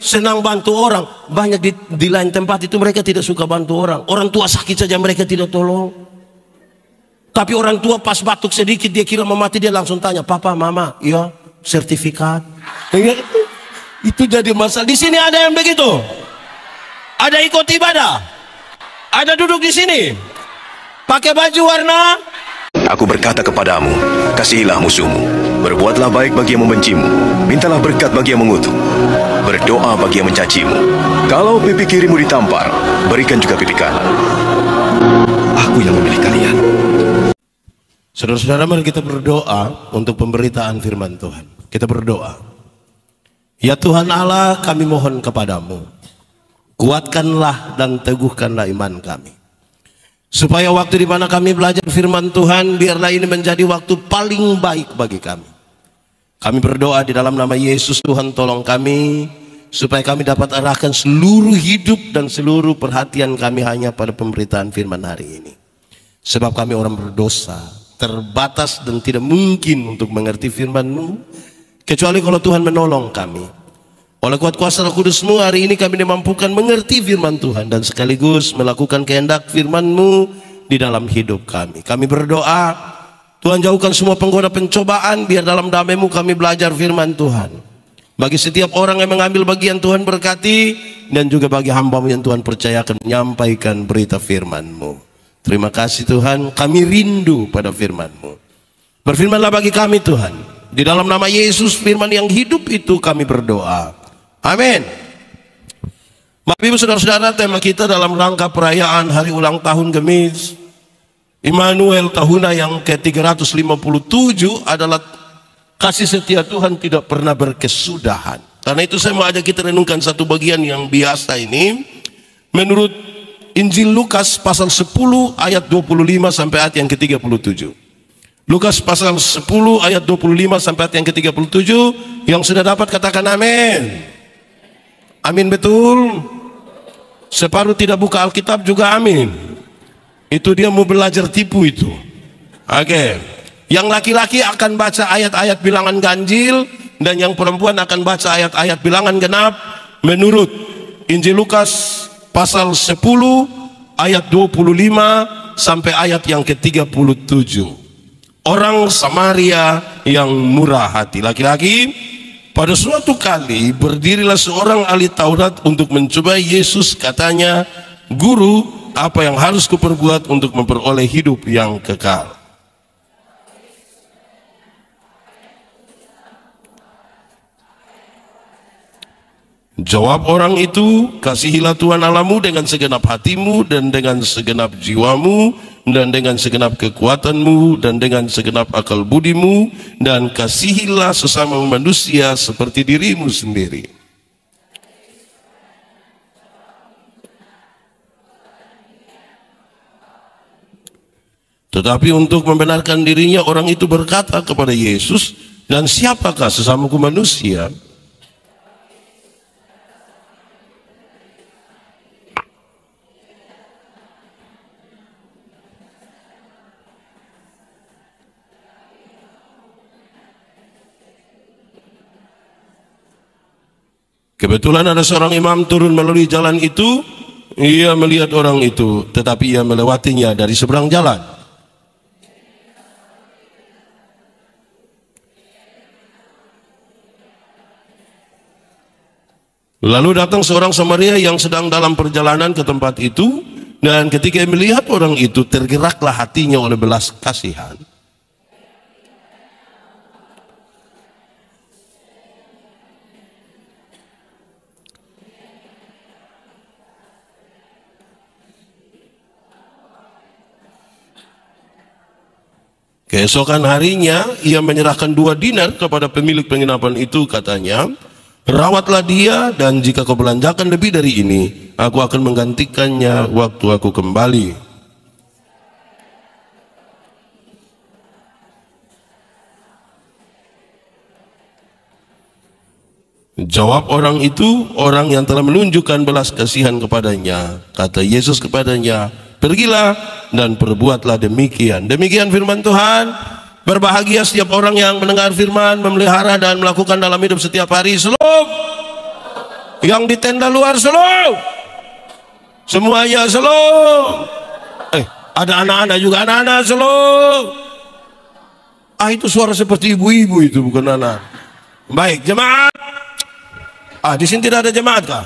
senang bantu orang. Banyak di lain tempat itu mereka tidak suka bantu orang. Orang tua sakit saja mereka tidak tolong. Tapi orang tua pas batuk sedikit dia kira mau mati, dia langsung tanya, papa, mama, iya, sertifikat. Itu jadi masalah. Di sini ada yang begitu. Ada ikut ibadah. Ada duduk di sini. Pakai baju warna. Aku berkata kepadamu, kasihilah musuhmu, berbuatlah baik bagi yang membencimu, mintalah berkat bagi yang mengutuk, berdoa bagi yang mencacimu. Kalau pipi kirimu ditampar, berikan juga pipi kanan. Aku yang memilih kalian. Saudara-saudara, mari kita berdoa untuk pemberitaan firman Tuhan. Kita berdoa. Ya Tuhan Allah, kami mohon kepadamu, kuatkanlah dan teguhkanlah iman kami, supaya waktu di mana kami belajar firman Tuhan, biarlah ini menjadi waktu paling baik bagi kami. Kami berdoa di dalam nama Yesus. Tuhan, tolong kami supaya kami dapat arahkan seluruh hidup dan seluruh perhatian kami hanya pada pemberitaan firman hari ini. Sebab kami orang berdosa, terbatas dan tidak mungkin untuk mengerti firman-Mu, kecuali kalau Tuhan menolong kami. Oleh kuat kuasa Roh Kudus-Mu, hari ini kami dimampukan mengerti firman Tuhan dan sekaligus melakukan kehendak firman-Mu di dalam hidup kami. Kami berdoa, Tuhan jauhkan semua penggoda pencobaan, biar dalam damai-Mu kami belajar firman Tuhan. Bagi setiap orang yang mengambil bagian, Tuhan berkati, dan juga bagi hamba-Mu yang Tuhan percayakan menyampaikan berita firman-Mu. Terima kasih Tuhan, kami rindu pada firman-Mu. Berfirmanlah bagi kami Tuhan. Di dalam nama Yesus, firman yang hidup itu kami berdoa. Amin. Bapak Ibu Saudara-saudara, tema kita dalam rangka perayaan hari ulang tahun Gemis Immanuel Tahuna yang ke-357 adalah kasih setia Tuhan tidak pernah berkesudahan. Karena itu saya mau ajak kita renungkan satu bagian yang biasa ini menurut Injil Lukas pasal 10 ayat 25 sampai ayat yang ke-37. Lukas pasal 10 ayat 25 sampai ayat yang ke-37. Yang sudah dapat katakan amin. Amin, betul. Separuh tidak buka Alkitab juga amin. Itu dia mau belajar tipu itu. Oke. Yang laki-laki akan baca ayat-ayat bilangan ganjil, dan yang perempuan akan baca ayat-ayat bilangan genap menurut Injil Lukas pasal 10 ayat 25 sampai ayat yang ke-37. Orang Samaria yang murah hati. Laki-laki, pada suatu kali berdirilah seorang ahli Taurat untuk mencoba Yesus. Katanya, Guru, apa yang harus kuperbuat untuk memperoleh hidup yang kekal? Jawab orang itu, kasihilah Tuhan Allahmu dengan segenap hatimu, dan dengan segenap jiwamu, dan dengan segenap kekuatanmu, dan dengan segenap akal budimu, dan kasihilah sesama manusia seperti dirimu sendiri. Tetapi untuk membenarkan dirinya, orang itu berkata kepada Yesus, dan siapakah sesamaku manusia? Kebetulan ada seorang imam turun melalui jalan itu. Ia melihat orang itu, tetapi ia melewatinya dari seberang jalan. Lalu datang seorang Samaria yang sedang dalam perjalanan ke tempat itu, dan ketika melihat orang itu, tergeraklah hatinya oleh belas kasihan. Keesokan harinya ia menyerahkan 2 dinar kepada pemilik penginapan itu. Katanya, rawatlah dia, dan jika kau belanjakan lebih dari ini, aku akan menggantikannya waktu aku kembali. Jawab orang itu, orang yang telah menunjukkan belas kasihan kepadanya. Kata Yesus kepadanya, pergilah dan perbuatlah demikian. Demikian firman Tuhan. Berbahagia setiap orang yang mendengar firman, memelihara dan melakukan dalam hidup setiap hari. Shalom. Yang di tenda luar slow. Semuanya slow. Ada anak-anak juga, anak-anak slow. Itu suara seperti ibu-ibu itu, bukan anak. Baik, jemaat. Di sini tidak ada jemaat kah?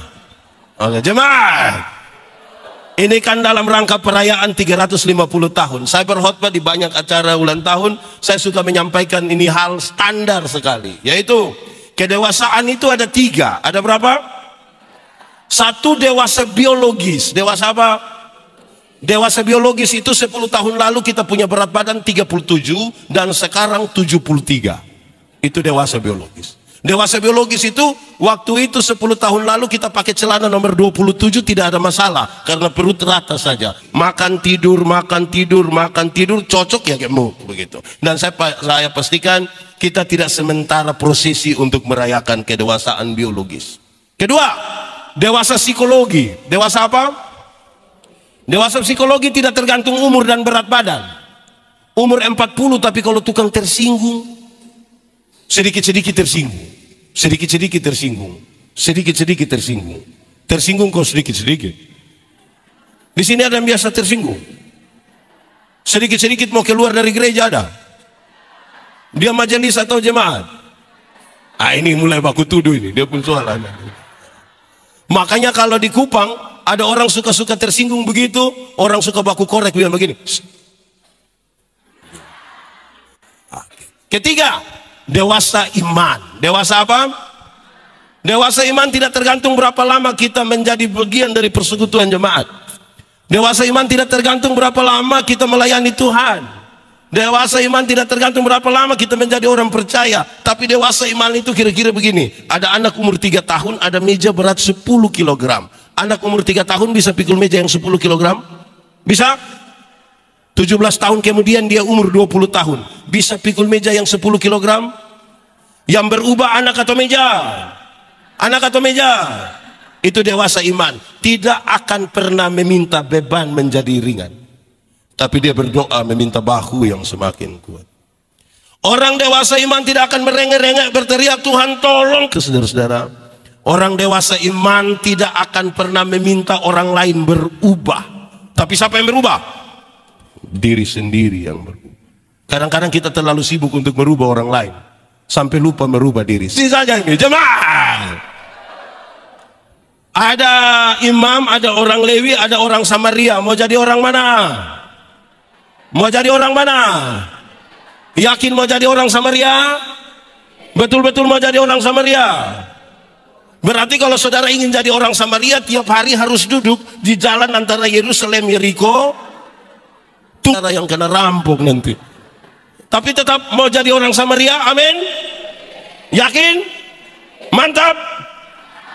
Oke, jemaat. Ini kan dalam rangka perayaan 350 tahun. Saya berkhotbah di banyak acara ulang tahun. Saya suka menyampaikan ini hal standar sekali, yaitu kedewasaan itu ada 3. Ada berapa? 1 dewasa biologis. Dewasa apa? Dewasa biologis itu 10 tahun lalu kita punya berat badan 37 dan sekarang 73. Itu dewasa biologis. Dewasa biologis itu waktu itu 10 tahun lalu kita pakai celana nomor 27 tidak ada masalah karena perut rata saja. Makan tidur, makan tidur, makan tidur, cocok ya gemuk begitu. Dan saya pastikan kita tidak sementara prosesi untuk merayakan kedewasaan biologis. Kedua, dewasa psikologi. Dewasa apa? Dewasa psikologi tidak tergantung umur dan berat badan. Umur 40 tapi kalau tukang tersinggung, sedikit-sedikit tersinggung, sedikit-sedikit tersinggung, sedikit-sedikit tersinggung, tersinggung kok sedikit-sedikit. Di sini ada yang biasa tersinggung, sedikit-sedikit mau keluar dari gereja ada. Dia majelis atau jemaat? Ini mulai baku tuduh ini, dia pun soalan. Makanya kalau di Kupang ada orang suka-suka tersinggung begitu, orang suka baku korek bilang begini. Ketiga, dewasa iman. Dewasa apa? Dewasa iman tidak tergantung berapa lama kita menjadi bagian dari persekutuan jemaat. Dewasa iman tidak tergantung berapa lama kita melayani Tuhan. Dewasa iman tidak tergantung berapa lama kita menjadi orang percaya. Tapi dewasa iman itu kira-kira begini. Ada anak umur 3 tahun, ada meja berat 10 kg. Anak umur 3 tahun bisa pikul meja yang 10 kg? Bisa? 17 tahun kemudian dia umur 20 tahun. Bisa pikul meja yang 10 kg? Yang berubah anak atau meja? Anak atau meja? Itu dewasa iman. Tidak akan pernah meminta beban menjadi ringan. Tapi dia berdoa meminta bahu yang semakin kuat. Orang dewasa iman tidak akan merengek-rengek berteriak Tuhan tolong. Saudara-saudara, orang dewasa iman tidak akan pernah meminta orang lain berubah. Tapi siapa yang berubah? Diri sendiri yang berubah. Kadang-kadang kita terlalu sibuk untuk merubah orang lain sampai lupa merubah diri. Ini saja ini jemaah. Ada imam, ada orang Lewi, ada orang Samaria. Mau jadi orang mana? Mau jadi orang mana? Yakin mau jadi orang Samaria? Betul-betul mau jadi orang Samaria? Berarti kalau saudara ingin jadi orang Samaria, tiap hari harus duduk di jalan antara Yerusalem, Yeriko. Itu cara yang kena rampok nanti. Tapi tetap mau jadi orang Samaria, amin? Yakin? Mantap?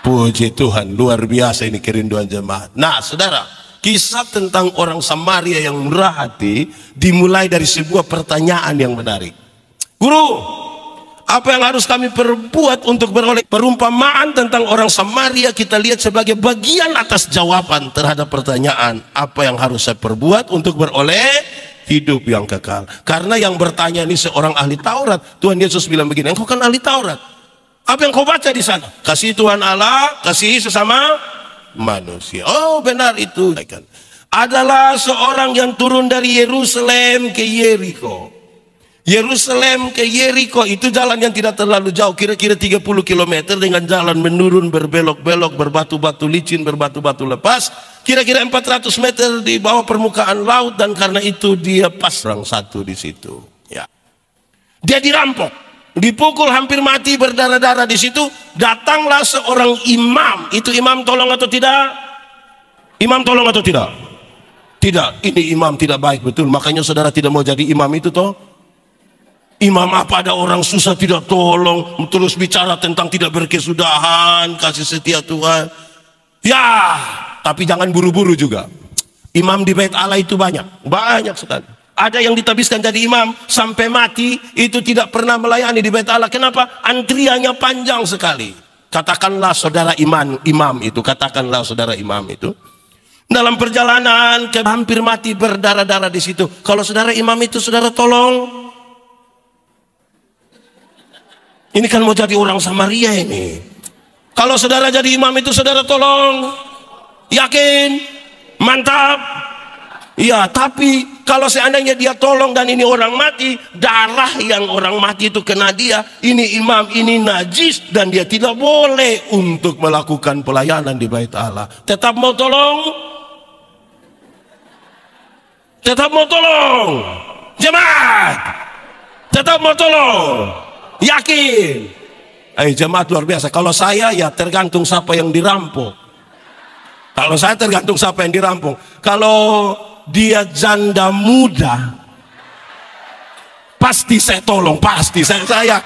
Puji Tuhan, luar biasa ini kerinduan jemaat. Nah saudara, kisah tentang orang Samaria yang murah hati dimulai dari sebuah pertanyaan yang menarik. Guru, apa yang harus kami perbuat untuk beroleh? Perumpamaan tentang orang Samaria kita lihat sebagai bagian atas jawaban terhadap pertanyaan apa yang harus saya perbuat untuk beroleh hidup yang kekal. Karena yang bertanya ini seorang ahli Taurat. Tuhan Yesus bilang begini, engkau kan ahli Taurat, apa yang kau baca di sana? Kasih Tuhan Allah, kasih sesama manusia. Oh benar itu. Adalah seorang yang turun dari Yerusalem ke Yeriko. Yerusalem ke Yeriko itu jalan yang tidak terlalu jauh, kira-kira 30 km dengan jalan menurun, berbelok-belok, berbatu-batu licin, berbatu-batu lepas, kira-kira 400 meter di bawah permukaan laut. Dan karena itu dia pas orang satu di situ. Ya. Dia dirampok, dipukul hampir mati, berdarah-darah di situ. Datanglah seorang imam. Itu imam tolong atau tidak? Imam tolong atau tidak? Tidak, ini imam tidak baik, betul. Makanya saudara tidak mau jadi imam itu toh. Imam apa, ada orang susah tidak tolong, terus bicara tentang tidak berkesudahan, kasih setia Tuhan. Ya, tapi jangan buru-buru juga. Imam di Bait Allah itu banyak sekali. Ada yang ditabiskan jadi imam sampai mati, itu tidak pernah melayani di Bait Allah. Kenapa? Antriannya panjang sekali. Katakanlah saudara imam itu, katakanlah saudara imam itu dalam perjalanan hampir mati, berdarah-darah di situ. Kalau saudara imam itu, saudara tolong. Ini kan mau jadi orang Samaria ini. Kalau saudara jadi imam itu saudara tolong. Yakin? Mantap. Ya, tapi kalau seandainya dia tolong dan ini orang mati, darah yang orang mati itu kena dia, ini imam, ini najis, dan dia tidak boleh untuk melakukan pelayanan di bait Allah. Tetap mau tolong? Tetap mau tolong? Jemaat, tetap mau tolong? Yakin? Jemaat luar biasa. Kalau saya ya tergantung siapa yang dirampok. Kalau saya tergantung siapa yang dirampok. Kalau dia janda muda, pasti saya tolong, pasti saya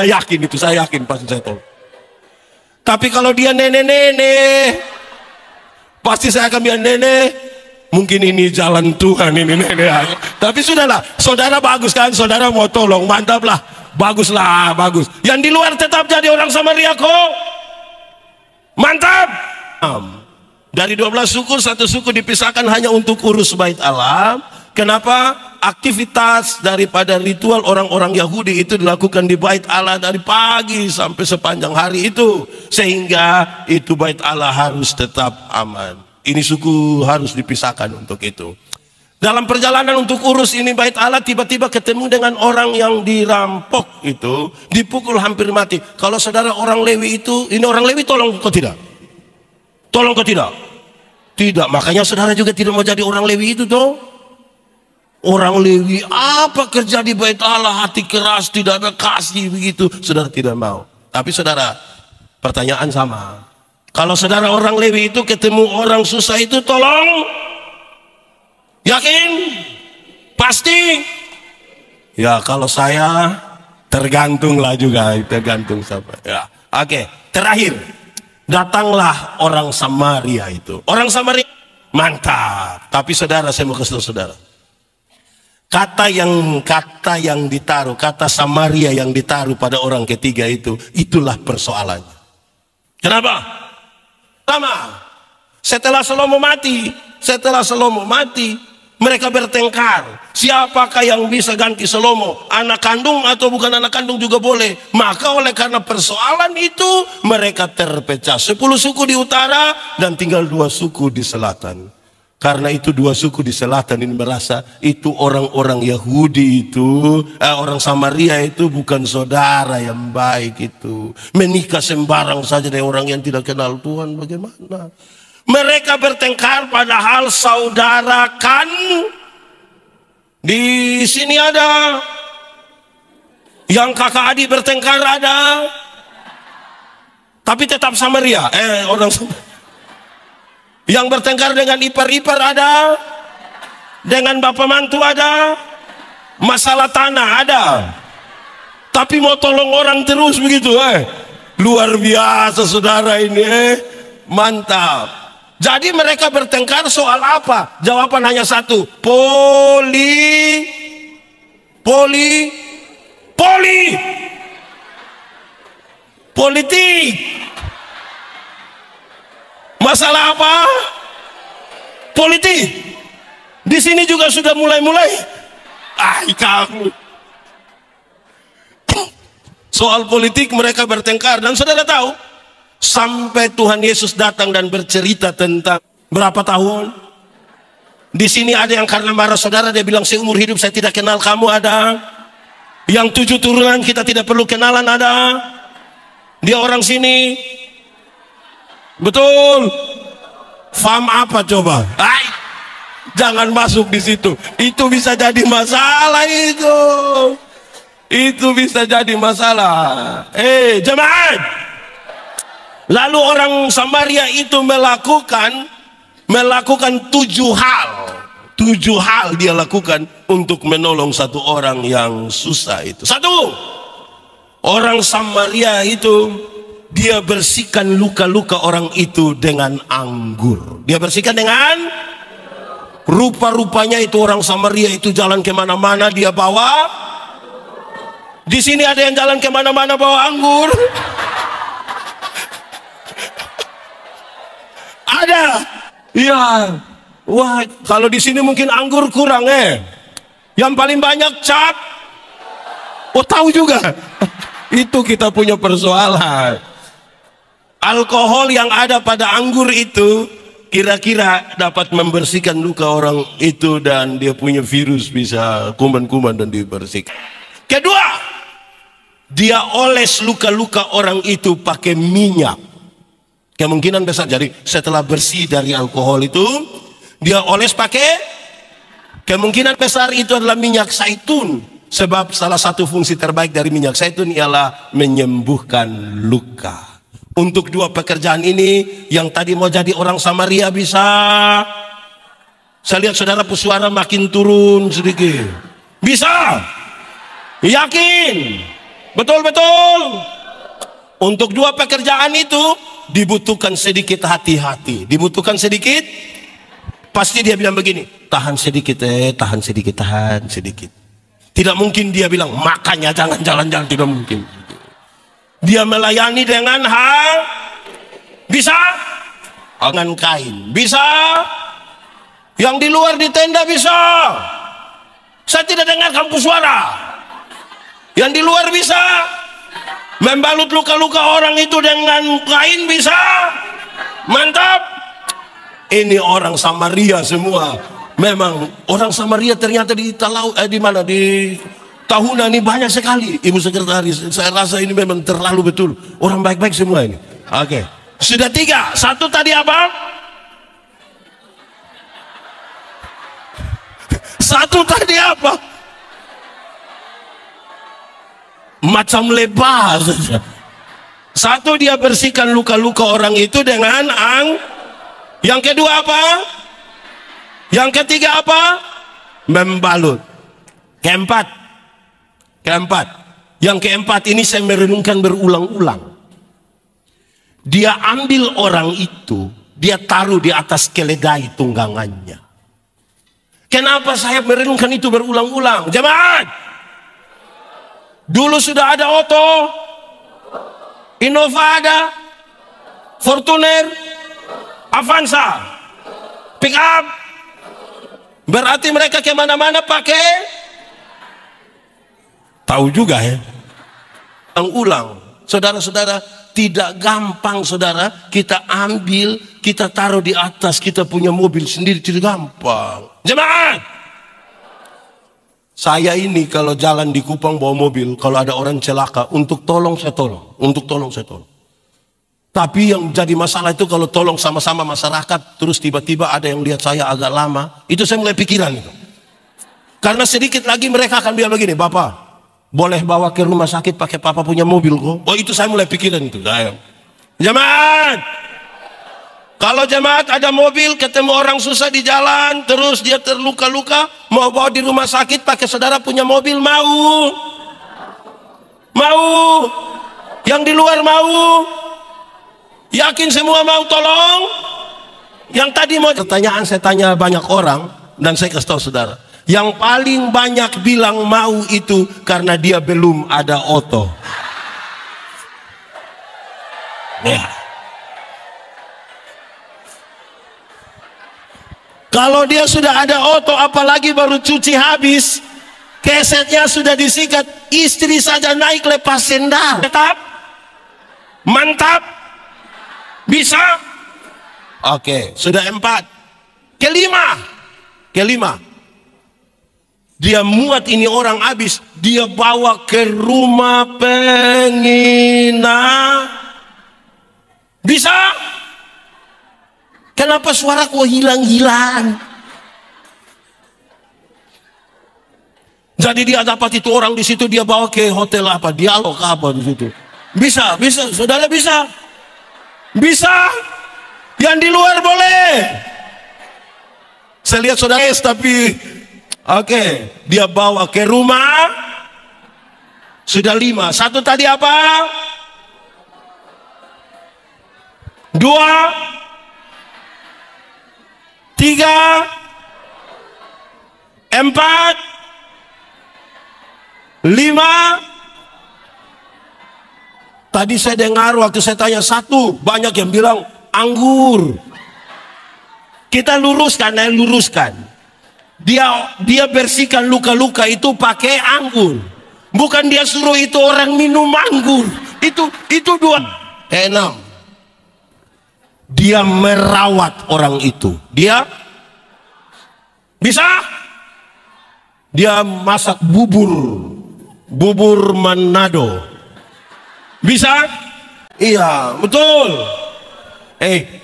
yakin itu, saya yakin pasti saya tolong. Tapi kalau dia nenek-nenek, pasti saya akan bilang, nenek, mungkin ini jalan Tuhan, ini nenek. Tapi sudahlah, saudara bagus kan, saudara mau tolong, mantap lah, baguslah, bagus. Yang di luar tetap jadi orang Samaria kok, mantap. Dari 12 suku, satu suku dipisahkan hanya untuk urus bait Allah. Kenapa? Aktivitas daripada ritual orang-orang Yahudi itu dilakukan di bait Allah dari pagi sampai sepanjang hari itu. Sehingga itu bait Allah harus tetap aman. Ini suku harus dipisahkan untuk itu. Dalam perjalanan untuk urus ini bait Allah, tiba-tiba ketemu dengan orang yang dirampok itu, dipukul hampir mati. Kalau saudara orang Lewi itu, ini orang Lewi tolong kok tidak? Tolong kok tidak? Tidak, makanya saudara juga tidak mau jadi orang Lewi itu toh. Orang Lewi apa kerja di bait Allah, hati keras, tidak ada kasih begitu, saudara tidak mau. Tapi saudara, pertanyaan sama. Kalau saudara orang Lewi itu ketemu orang susah itu tolong? Yakin? Pasti? Ya kalau saya tergantung lah juga, tergantung siapa. Ya, oke, terakhir. Datanglah orang Samaria itu. Orang Samaria mantap. Tapi saudara, saya mau kasih tahu saudara. Kata yang ditaruh, kata Samaria yang ditaruh pada orang ketiga itu, itulah persoalannya. Kenapa? Sama. Setelah Salomo mati, mereka bertengkar. Siapakah yang bisa ganti Salomo? Anak kandung atau bukan anak kandung juga boleh. Maka oleh karena persoalan itu mereka terpecah. 10 suku di utara dan tinggal 2 suku di selatan. Karena itu 2 suku di selatan ini merasa itu orang-orang Yahudi itu, orang Samaria itu bukan saudara yang baik itu. Menikah sembarang saja dengan orang yang tidak kenal Tuhan, bagaimana? Mereka bertengkar padahal saudara kan. Di sini ada yang kakak adik bertengkar ada. Tapi tetap Samaria. Orang Samaria. Yang bertengkar dengan ipar-ipar ada. Dengan bapak mantu ada. Masalah tanah ada. Tapi mau tolong orang terus begitu. Luar biasa saudara ini. Mantap. Jadi mereka bertengkar soal apa? Jawaban hanya satu. Politik. Masalah apa? Politik. Di sini juga sudah mulai. Kamu. Soal politik mereka bertengkar. Dan saudara tahu, sampai Tuhan Yesus datang dan bercerita tentang berapa tahun. Di sini ada yang karena marah saudara, dia bilang seumur hidup saya tidak kenal kamu, ada. Yang 7 turunan kita tidak perlu kenalan, ada. Dia orang sini. Betul. Faham apa coba? Jangan masuk di situ. Itu bisa jadi masalah itu. Itu bisa jadi masalah. Jemaat. Lalu orang Samaria itu melakukan 7 hal. 7 hal dia lakukan untuk menolong satu orang yang susah itu. 1, orang Samaria itu dia bersihkan luka-luka orang itu dengan anggur. Dia bersihkan dengan rupa-rupanya itu orang Samaria itu jalan kemana-mana dia bawa. Di sini ada yang jalan kemana-mana bawa anggur. Ada. Iya. Wah, kalau di sini mungkin anggur kurang Yang paling banyak cap. Tahu juga. Itu kita punya persoalan. alkohol yang ada pada anggur itu kira-kira dapat membersihkan luka orang itu, dan dia punya virus bisa kuman-kuman dan dibersihkan. Kedua, dia oles luka-luka orang itu pakai minyak. Kemungkinan besar, jadi setelah bersih dari alkohol itu, dia oles pakai, kemungkinan besar itu adalah minyak zaitun. Sebab salah satu fungsi terbaik dari minyak zaitun ialah menyembuhkan luka. Untuk dua pekerjaan ini, yang tadi mau jadi orang Samaria bisa. Saya lihat saudara suara makin turun sedikit. Bisa. Yakin. Betul-betul. Untuk dua pekerjaan itu dibutuhkan sedikit hati-hati. Dibutuhkan sedikit. Pasti dia bilang begini, tahan sedikit, tahan sedikit, tahan sedikit. Tidak mungkin dia bilang makanya jangan jalan-jalan, tidak mungkin. Dia melayani dengan hal bisa dengan kain, bisa yang di luar di tenda bisa. Saya tidak dengar kamu suara. Yang di luar bisa membalut luka-luka orang itu dengan kain bisa. Mantap. Ini orang Samaria semua. Memang orang Samaria ternyata di mana di Tahuna ini banyak sekali. Ibu sekretaris, saya rasa ini memang terlalu betul. Orang baik-baik semua ini. Oke. Sudah 3. Satu tadi apa? Satu tadi apa? Macam lebar saja. Satu, dia bersihkan luka-luka orang itu dengan Yang kedua apa? Yang ketiga apa? Membalut. Keempat. Yang keempat ini saya merenungkan berulang-ulang. Dia ambil orang itu, dia taruh di atas keledai tunggangannya. Kenapa saya merenungkan itu berulang-ulang? Jemaat, dulu sudah ada Otto, Innova ada, Fortuner, Avanza, pick up. Berarti mereka kemana-mana pakai. Tahu juga ya. Ulang, saudara-saudara, tidak gampang saudara. Kita ambil, kita taruh di atas, kita punya mobil sendiri, tidak gampang. Jemaat, saya ini kalau jalan di Kupang bawa mobil, kalau ada orang celaka, untuk tolong saya tolong, untuk tolong saya tolong. Tapi yang jadi masalah itu kalau tolong sama-sama masyarakat, terus tiba-tiba ada yang lihat saya agak lama, itu saya mulai pikiran itu. Karena sedikit lagi mereka akan bilang begini, Bapak, boleh bawa ke rumah sakit pakai Papa punya mobil kok. Oh, itu saya mulai pikiran itu. Jemaat, kalau jemaat ada mobil, ketemu orang susah di jalan, terus dia terluka-luka, mau bawa di rumah sakit pakai saudara punya mobil, mau? Mau? Yang di luar mau? Yakin semua mau tolong? Yang tadi mau pertanyaan saya tanya banyak orang, dan saya kasih tahu saudara, yang paling banyak bilang mau itu karena dia belum ada Otto. Ya. Kalau dia sudah ada Otto, apalagi baru cuci habis, kesetnya sudah disikat, istri saja naik lepas sendal. Tetap, mantap. Bisa? Oke, sudah 4. Kelima. Dia muat ini orang habis, dia bawa ke rumah penginap. Bisa? Kenapa suara kok hilang-hilang? Jadi dia dapat itu orang di situ, dia bawa ke hotel apa, dialog apa di situ. Bisa, saudara bisa. Bisa, yang di luar boleh. Saya lihat saudara tapi oke, dia bawa ke rumah. Sudah 5. Satu tadi apa? 2, 3, 4, 5. Tadi saya dengar waktu saya tanya 1, banyak yang bilang anggur. Kita luruskan. Dia bersihkan luka-luka itu pakai anggur. Bukan dia suruh itu orang minum anggur. Itu 2. 6. Dia merawat orang itu. Dia bisa. Dia masak bubur Manado. Bisa? Iya, betul.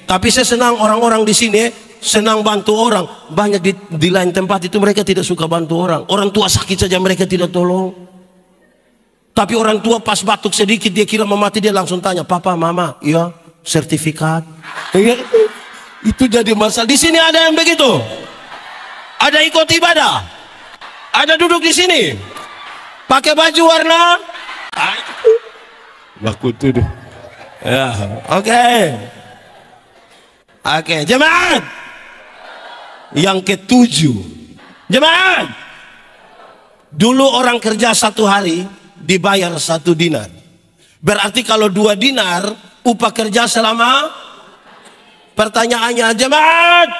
Tapi saya senang orang-orang di sini senang bantu orang. Banyak di lain tempat itu mereka tidak suka bantu orang. Orang tua sakit saja mereka tidak tolong. Tapi orang tua pas batuk sedikit dia kira mau mati, dia langsung tanya, "Papa, Mama, iya, sertifikat." Itu jadi masalah. Di sini ada yang begitu. Ada ikut ibadah. Ada duduk di sini. Pakai baju warna baku tuh. Ya, oke. Jemaat. Yang ketujuh. Jemaat. Dulu orang kerja 1 hari dibayar 1 dinar. Berarti kalau 2 dinar upah kerja selama. Pertanyaannya, jemaat,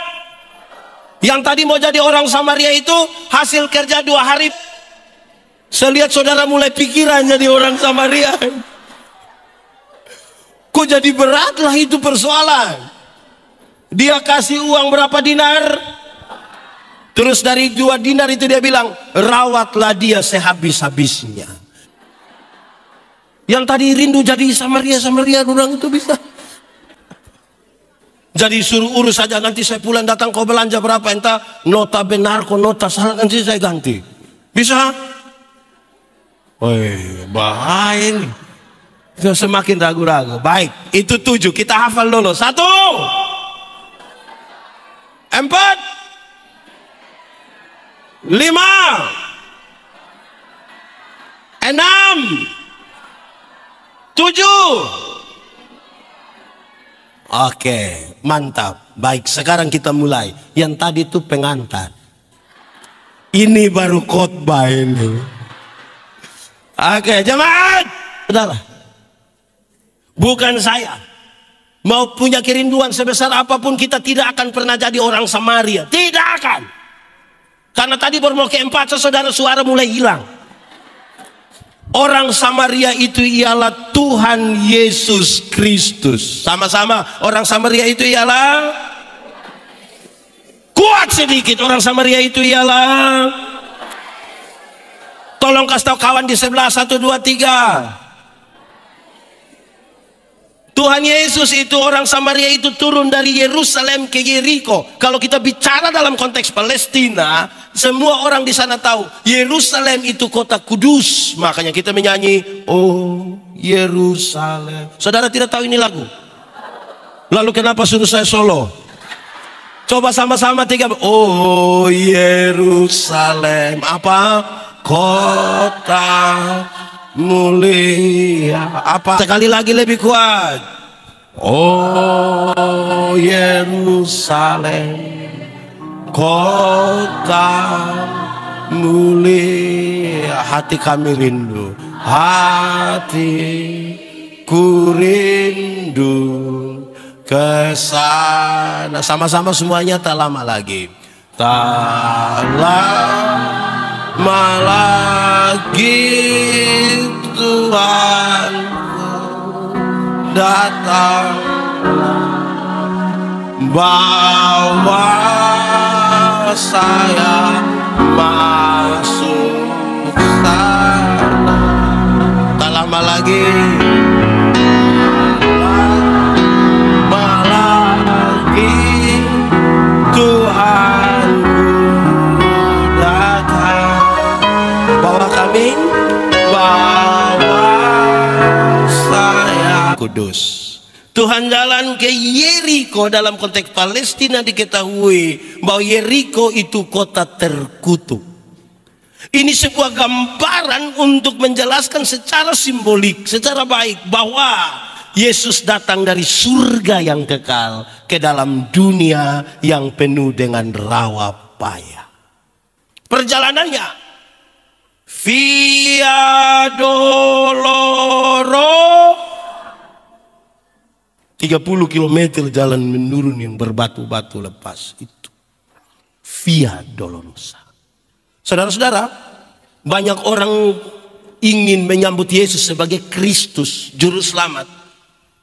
yang tadi mau jadi orang Samaria itu hasil kerja 2 hari. Saya lihat saudara mulai pikiran jadi orang Samaria. Kok jadi beratlah itu persoalan. Dia kasih uang berapa dinar? Terus dari 2 dinar itu dia bilang, rawatlah dia sehabis-habisnya. Yang tadi rindu jadi Samaria orang itu bisa. Jadi suruh urus saja, nanti saya pulang datang kau belanja berapa, entah nota benar kau nota salah nanti saya ganti. Bisa? Woi, bahaya ini. Semakin ragu-ragu. Baik, itu 7. Kita hafal dulu. 1, 4, 5, 6, 7. Oke, mantap. Baik, sekarang kita mulai. Yang tadi itu pengantar. Ini baru khotbah ini. Oke, jemaat. Udahlah. Bukan saya mau punya kerinduan sebesar apapun, kita tidak akan pernah jadi orang Samaria. Tidak akan. Karena tadi baru mau ke-4, saudara, suara mulai hilang. Orang Samaria itu ialah Tuhan Yesus Kristus. Sama-sama, orang Samaria itu ialah, kuat sedikit, orang Samaria itu ialah, tolong kasih tahu kawan di sebelah, 1, 2, 3. Tuhan Yesus itu, orang Samaria itu turun dari Yerusalem ke Yeriko. Kalau kita bicara dalam konteks Palestina, semua orang di sana tahu Yerusalem itu kota kudus. Makanya kita menyanyi, oh Yerusalem. Saudara tidak tahu ini lagu? Lalu kenapa suruh saya solo? Coba sama-sama 3. Oh Yerusalem, apa? Kota mulia. Apa? Sekali lagi lebih kuat. Oh Yerusalem, kota mulia. Hati kami rindu, hatiku rindu ke sana. Sama-sama semuanya, tak lama lagi. Tak lama lagi Tuhan datang, bawa saya masuk sana. Tak lama lagi, Tuhan datang, bawa kami, bawa saya kudus. Tuhan jalan ke Yeriko. Dalam konteks Palestina diketahui bahwa Yeriko itu kota terkutuk. Ini sebuah gambaran untuk menjelaskan secara simbolik, secara baik, bahwa Yesus datang dari surga yang kekal ke dalam dunia yang penuh dengan rawa payah. Perjalanannya Via Dolorosa, 30 km jalan menurun yang berbatu-batu lepas itu. Via Dolorosa. Saudara-saudara, banyak orang ingin menyambut Yesus sebagai Kristus, juru selamat.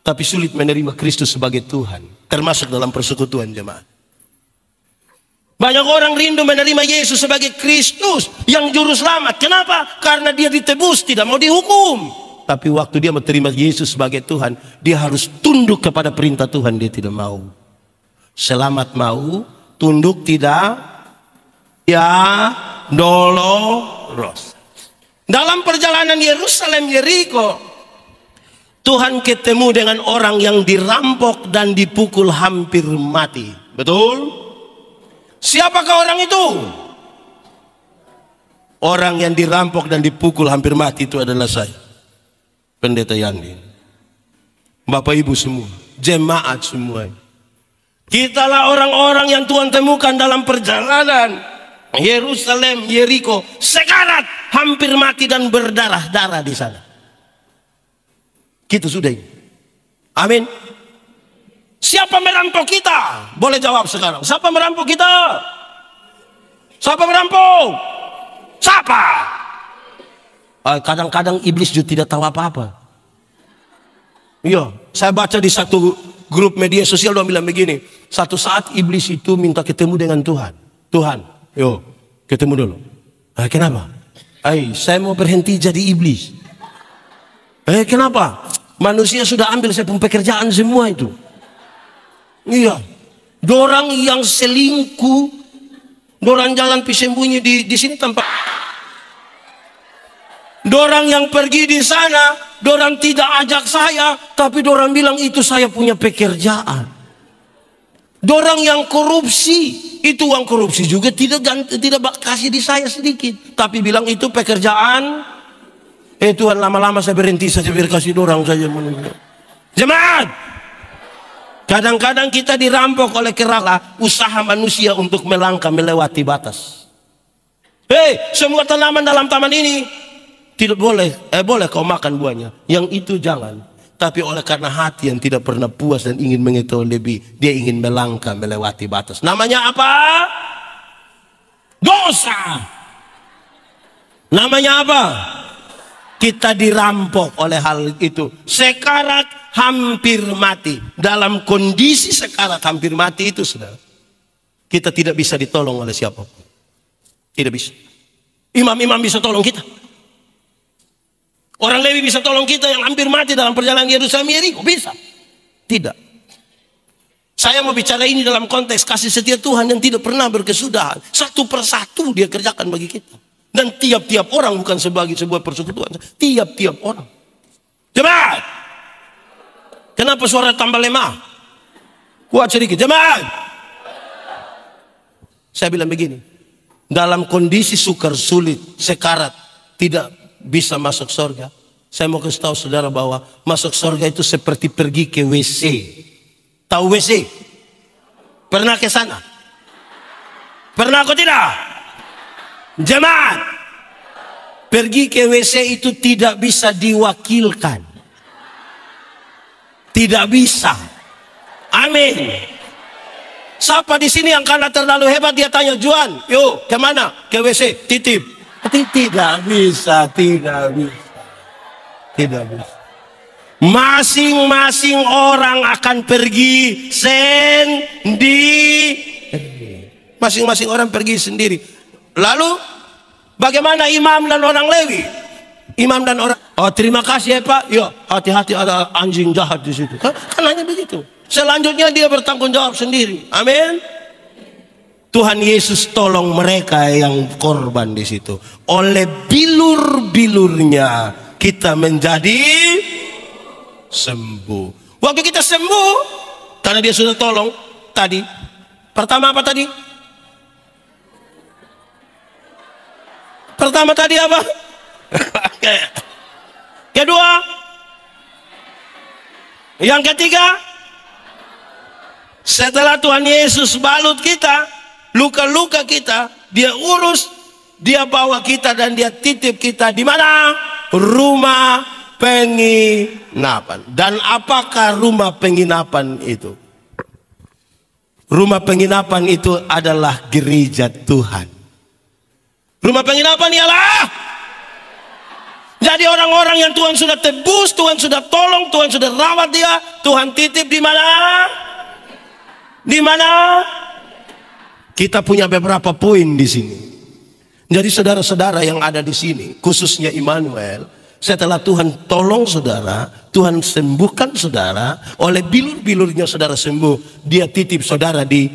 tapi sulit menerima Kristus sebagai Tuhan, termasuk dalam persekutuan jemaat. Banyak orang rindu menerima Yesus sebagai Kristus yang juru selamat. Kenapa? Karena dia ditebus, tidak mau dihukum. Tapi waktu dia menerima Yesus sebagai Tuhan, dia harus tunduk kepada perintah Tuhan. Dia tidak mau. Selamat mau, tunduk tidak, ya dolores. Dalam perjalanan Yerusalem Yeriko, Tuhan ketemu dengan orang yang dirampok dan dipukul hampir mati. Betul? Siapakah orang itu? Orang yang dirampok dan dipukul hampir mati itu adalah saya, Pendeta Yandi. Bapak Ibu semua, jemaat semua. Kitalah orang-orang yang Tuhan temukan dalam perjalanan Yerusalem Yeriko, sekarat, hampir mati dan berdarah-darah di sana. Kita sudah ini. Amin. Siapa merampok kita? Boleh jawab sekarang. Siapa merampok kita? Siapa merampok? Siapa? Kadang-kadang iblis juga tidak tahu apa-apa. Iya, saya baca di satu grup media sosial, dia bilang begini. Satu saat iblis itu minta ketemu dengan Tuhan. Tuhan, yo, ketemu dulu. Kenapa? Saya mau berhenti jadi iblis. Kenapa? Manusia sudah ambil saya pun pekerjaan semua itu. Iya. Dorang yang selingkuh, dorang jalan pisembunyi di sini tanpa. Dorang yang pergi di sana, dorang tidak ajak saya, tapi dorang bilang itu saya punya pekerjaan. Dorang yang korupsi, itu uang korupsi juga tidak kasih di saya sedikit, tapi bilang itu pekerjaan. Tuhan, lama-lama saya berhenti saja, biar kasih dorang saja. Jemaat, kadang-kadang kita dirampok oleh kerala usaha manusia untuk melangkah melewati batas. Semua tanaman dalam taman ini tidak boleh, boleh kau makan buahnya. Yang itu jangan. Tapi oleh karena hati yang tidak pernah puas dan ingin mengetahui lebih, dia ingin melangkah melewati batas. Namanya apa? Dosa. Namanya apa? Kita dirampok oleh hal itu. Sekarat hampir mati. Dalam kondisi sekarat hampir mati itu, saudara, kita tidak bisa ditolong oleh siapapun. Tidak bisa. Imam-imam bisa tolong kita. Orang Lewi bisa tolong kita yang hampir mati dalam perjalanan Yerusalem Yeriko. Bisa. Tidak. Saya mau bicara ini dalam konteks kasih setia Tuhan yang tidak pernah berkesudahan. Satu persatu dia kerjakan bagi kita. Dan tiap-tiap orang, bukan sebagai sebuah persekutuan. Tiap-tiap orang. Jemaat. Kenapa suara tambah lemah? Kuat sedikit. Jemaat. Saya bilang begini. Dalam kondisi sukar, sulit, sekarat, tidak bisa masuk surga. Saya mau kasih tahu saudara bahwa masuk surga itu seperti pergi ke WC. Tahu WC? Pernah ke sana? Pernah atau tidak? Jemaat, pergi ke WC itu tidak bisa diwakilkan. Tidak bisa. Amin. Siapa di sini yang karena terlalu hebat dia tanya, Juan, yuk kemana? Ke WC, titip. Tidak bisa, tidak bisa. Tidak bisa. Masing-masing orang akan pergi sendiri. Masing-masing orang pergi sendiri. Lalu bagaimana imam dan orang Lewi? Imam dan orang, terima kasih ya Pak. Ya, hati-hati ada anjing jahat di situ. Kan hanya begitu. Selanjutnya dia bertanggung jawab sendiri. Amin. Tuhan Yesus tolong mereka yang korban di situ. Oleh bilur-bilurnya kita menjadi sembuh. Waktu kita sembuh karena dia sudah tolong tadi. Pertama apa tadi? Pertama tadi apa? Kedua? Yang ketiga? Setelah Tuhan Yesus balut kita, luka-luka kita, dia urus, dia bawa kita dan dia titip kita di mana? Rumah penginapan. Dan apakah rumah penginapan itu? Rumah penginapan itu adalah gereja Tuhan. Rumah penginapan ialah Jadi orang-orang yang Tuhan sudah tebus, Tuhan sudah tolong, Tuhan sudah rawat dia, Tuhan titip di mana? Di mana? Kita punya beberapa poin di sini. Jadi saudara-saudara yang ada di sini, khususnya Immanuel, setelah Tuhan tolong saudara, Tuhan sembuhkan saudara, oleh bilur-bilurnya saudara sembuh, dia titip saudara di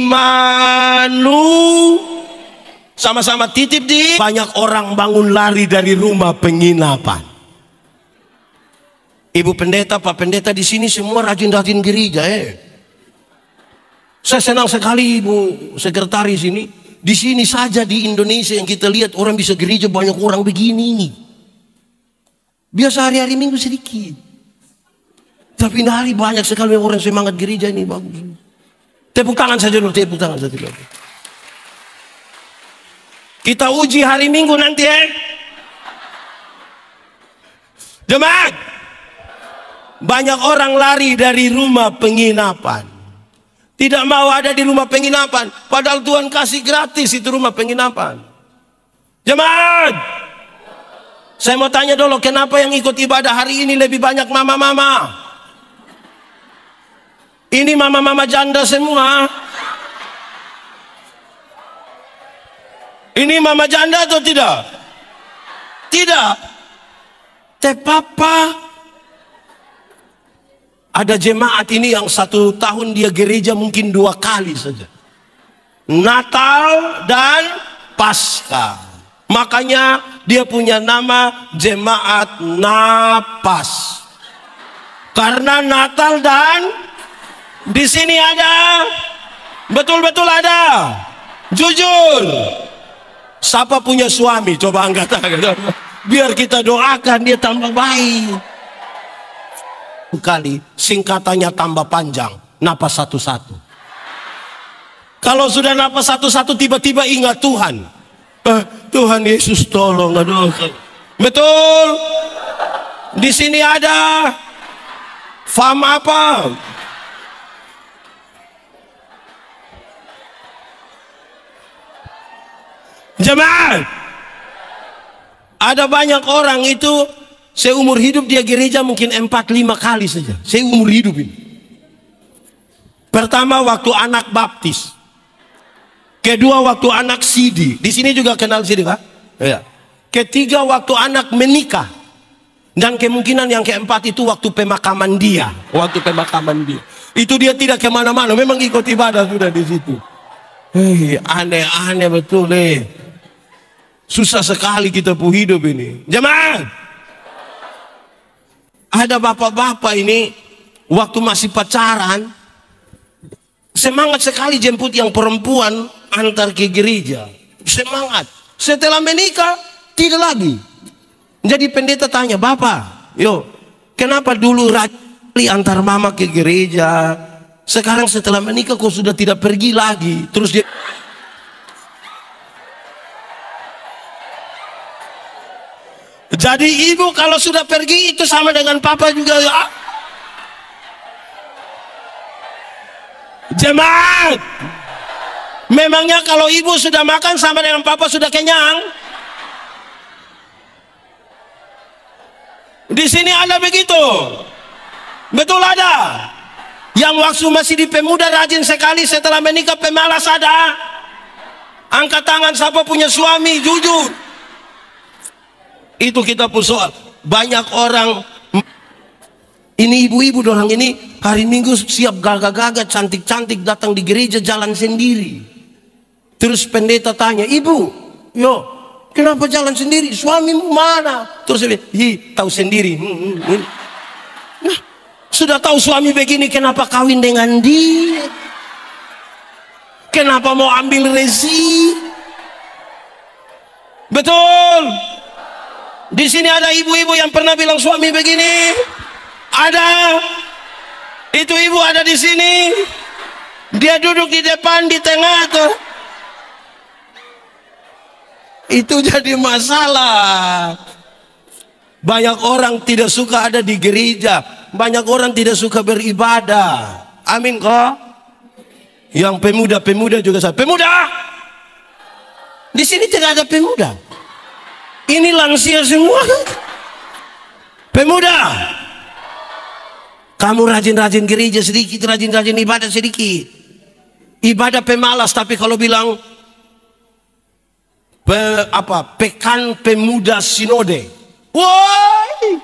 Immanuel. Sama-sama titip di. Banyak orang bangun lari dari rumah penginapan. Ibu pendeta, Pak pendeta di sini semua rajin-rajin gereja. Saya senang sekali Ibu sekretaris ini. Di sini saja di Indonesia yang kita lihat orang bisa gereja banyak orang begini. Biasa hari-hari Minggu sedikit. Tapi hari banyak sekali orang semangat gereja ini, bagus. Tepuk tangan saja dulu, tepuk tangan saja dulu. Kita uji hari Minggu nanti Jemaat, banyak orang lari dari rumah penginapan. Tidak mau ada di rumah penginapan, padahal Tuhan kasih gratis itu rumah penginapan. Jemaat, saya mau tanya dulu, kenapa yang ikut ibadah hari ini lebih banyak mama-mama? Ini mama-mama janda semua. Ini mama janda atau tidak? Tidak. Papa, ada jemaat ini yang 1 tahun dia gereja mungkin 2 kali saja, Natal dan Paskah. Makanya dia punya nama jemaat Napas. Karena Natal dan di sini ada, betul-betul ada. Jujur. Siapa punya suami? Coba angkat tangan. Biar kita doakan dia tambah baik. Kali singkatannya tambah panjang. Napas 11. Kalau sudah napas 11 tiba-tiba ingat Tuhan. Tuhan Yesus tolong. Aduh. Betul. Di sini ada fam apa? Jemaat, ada banyak orang itu seumur hidup dia gereja mungkin 4-5 kali saja. Seumur hidup ini. Pertama waktu anak baptis. Kedua waktu anak sidi. Di sini juga kenal sidi, Pak? Ya. Ketiga waktu anak menikah. Dan kemungkinan yang keempat itu waktu pemakaman dia. Waktu pemakaman dia. Itu dia tidak kemana-mana. Memang ikut ibadah sudah di situ. Aneh-aneh betul Susah sekali kita pun hidup ini. Jemaat, ada bapak-bapak ini waktu masih pacaran semangat sekali jemput yang perempuan antar ke gereja. Semangat. Setelah menikah tidak lagi. Jadi pendeta tanya, "Bapak, kenapa dulu rajin antar mama ke gereja? Sekarang setelah menikah kok sudah tidak pergi lagi?" Terus dia, jadi ibu kalau sudah pergi itu sama dengan papa juga. Jemaat, memangnya kalau ibu sudah makan sama dengan papa sudah kenyang? Di sini ada begitu. Betul ada. Yang waktu masih di pemuda rajin sekali, setelah menikah pemalas ada. Angkat tangan siapa punya suami, jujur. Itu kita pun soal. Banyak orang, ini ibu-ibu dorang ini hari Minggu siap gagah-gagah, cantik-cantik datang di gereja jalan sendiri. Terus pendeta tanya, "Ibu, kenapa jalan sendiri? Suamimu mana?" Terus dia bilang, "Tahu sendiri." Nah, sudah tahu suami begini, kenapa kawin dengan dia? Kenapa mau ambil resi? Betul. Di sini ada ibu-ibu yang pernah bilang suami begini. Ada. Itu ibu ada di sini. Dia duduk di depan, di tengah tuh. Itu jadi masalah. Banyak orang tidak suka ada di gereja. Banyak orang tidak suka beribadah. Amin kok. Yang pemuda-pemuda juga saya. Pemuda. Di sini tidak ada pemuda. Ini lansia semua. Pemuda, kamu rajin-rajin gereja sedikit, rajin-rajin ibadah sedikit. Ibadah pemalas, tapi kalau bilang pekan pemuda sinode, woi,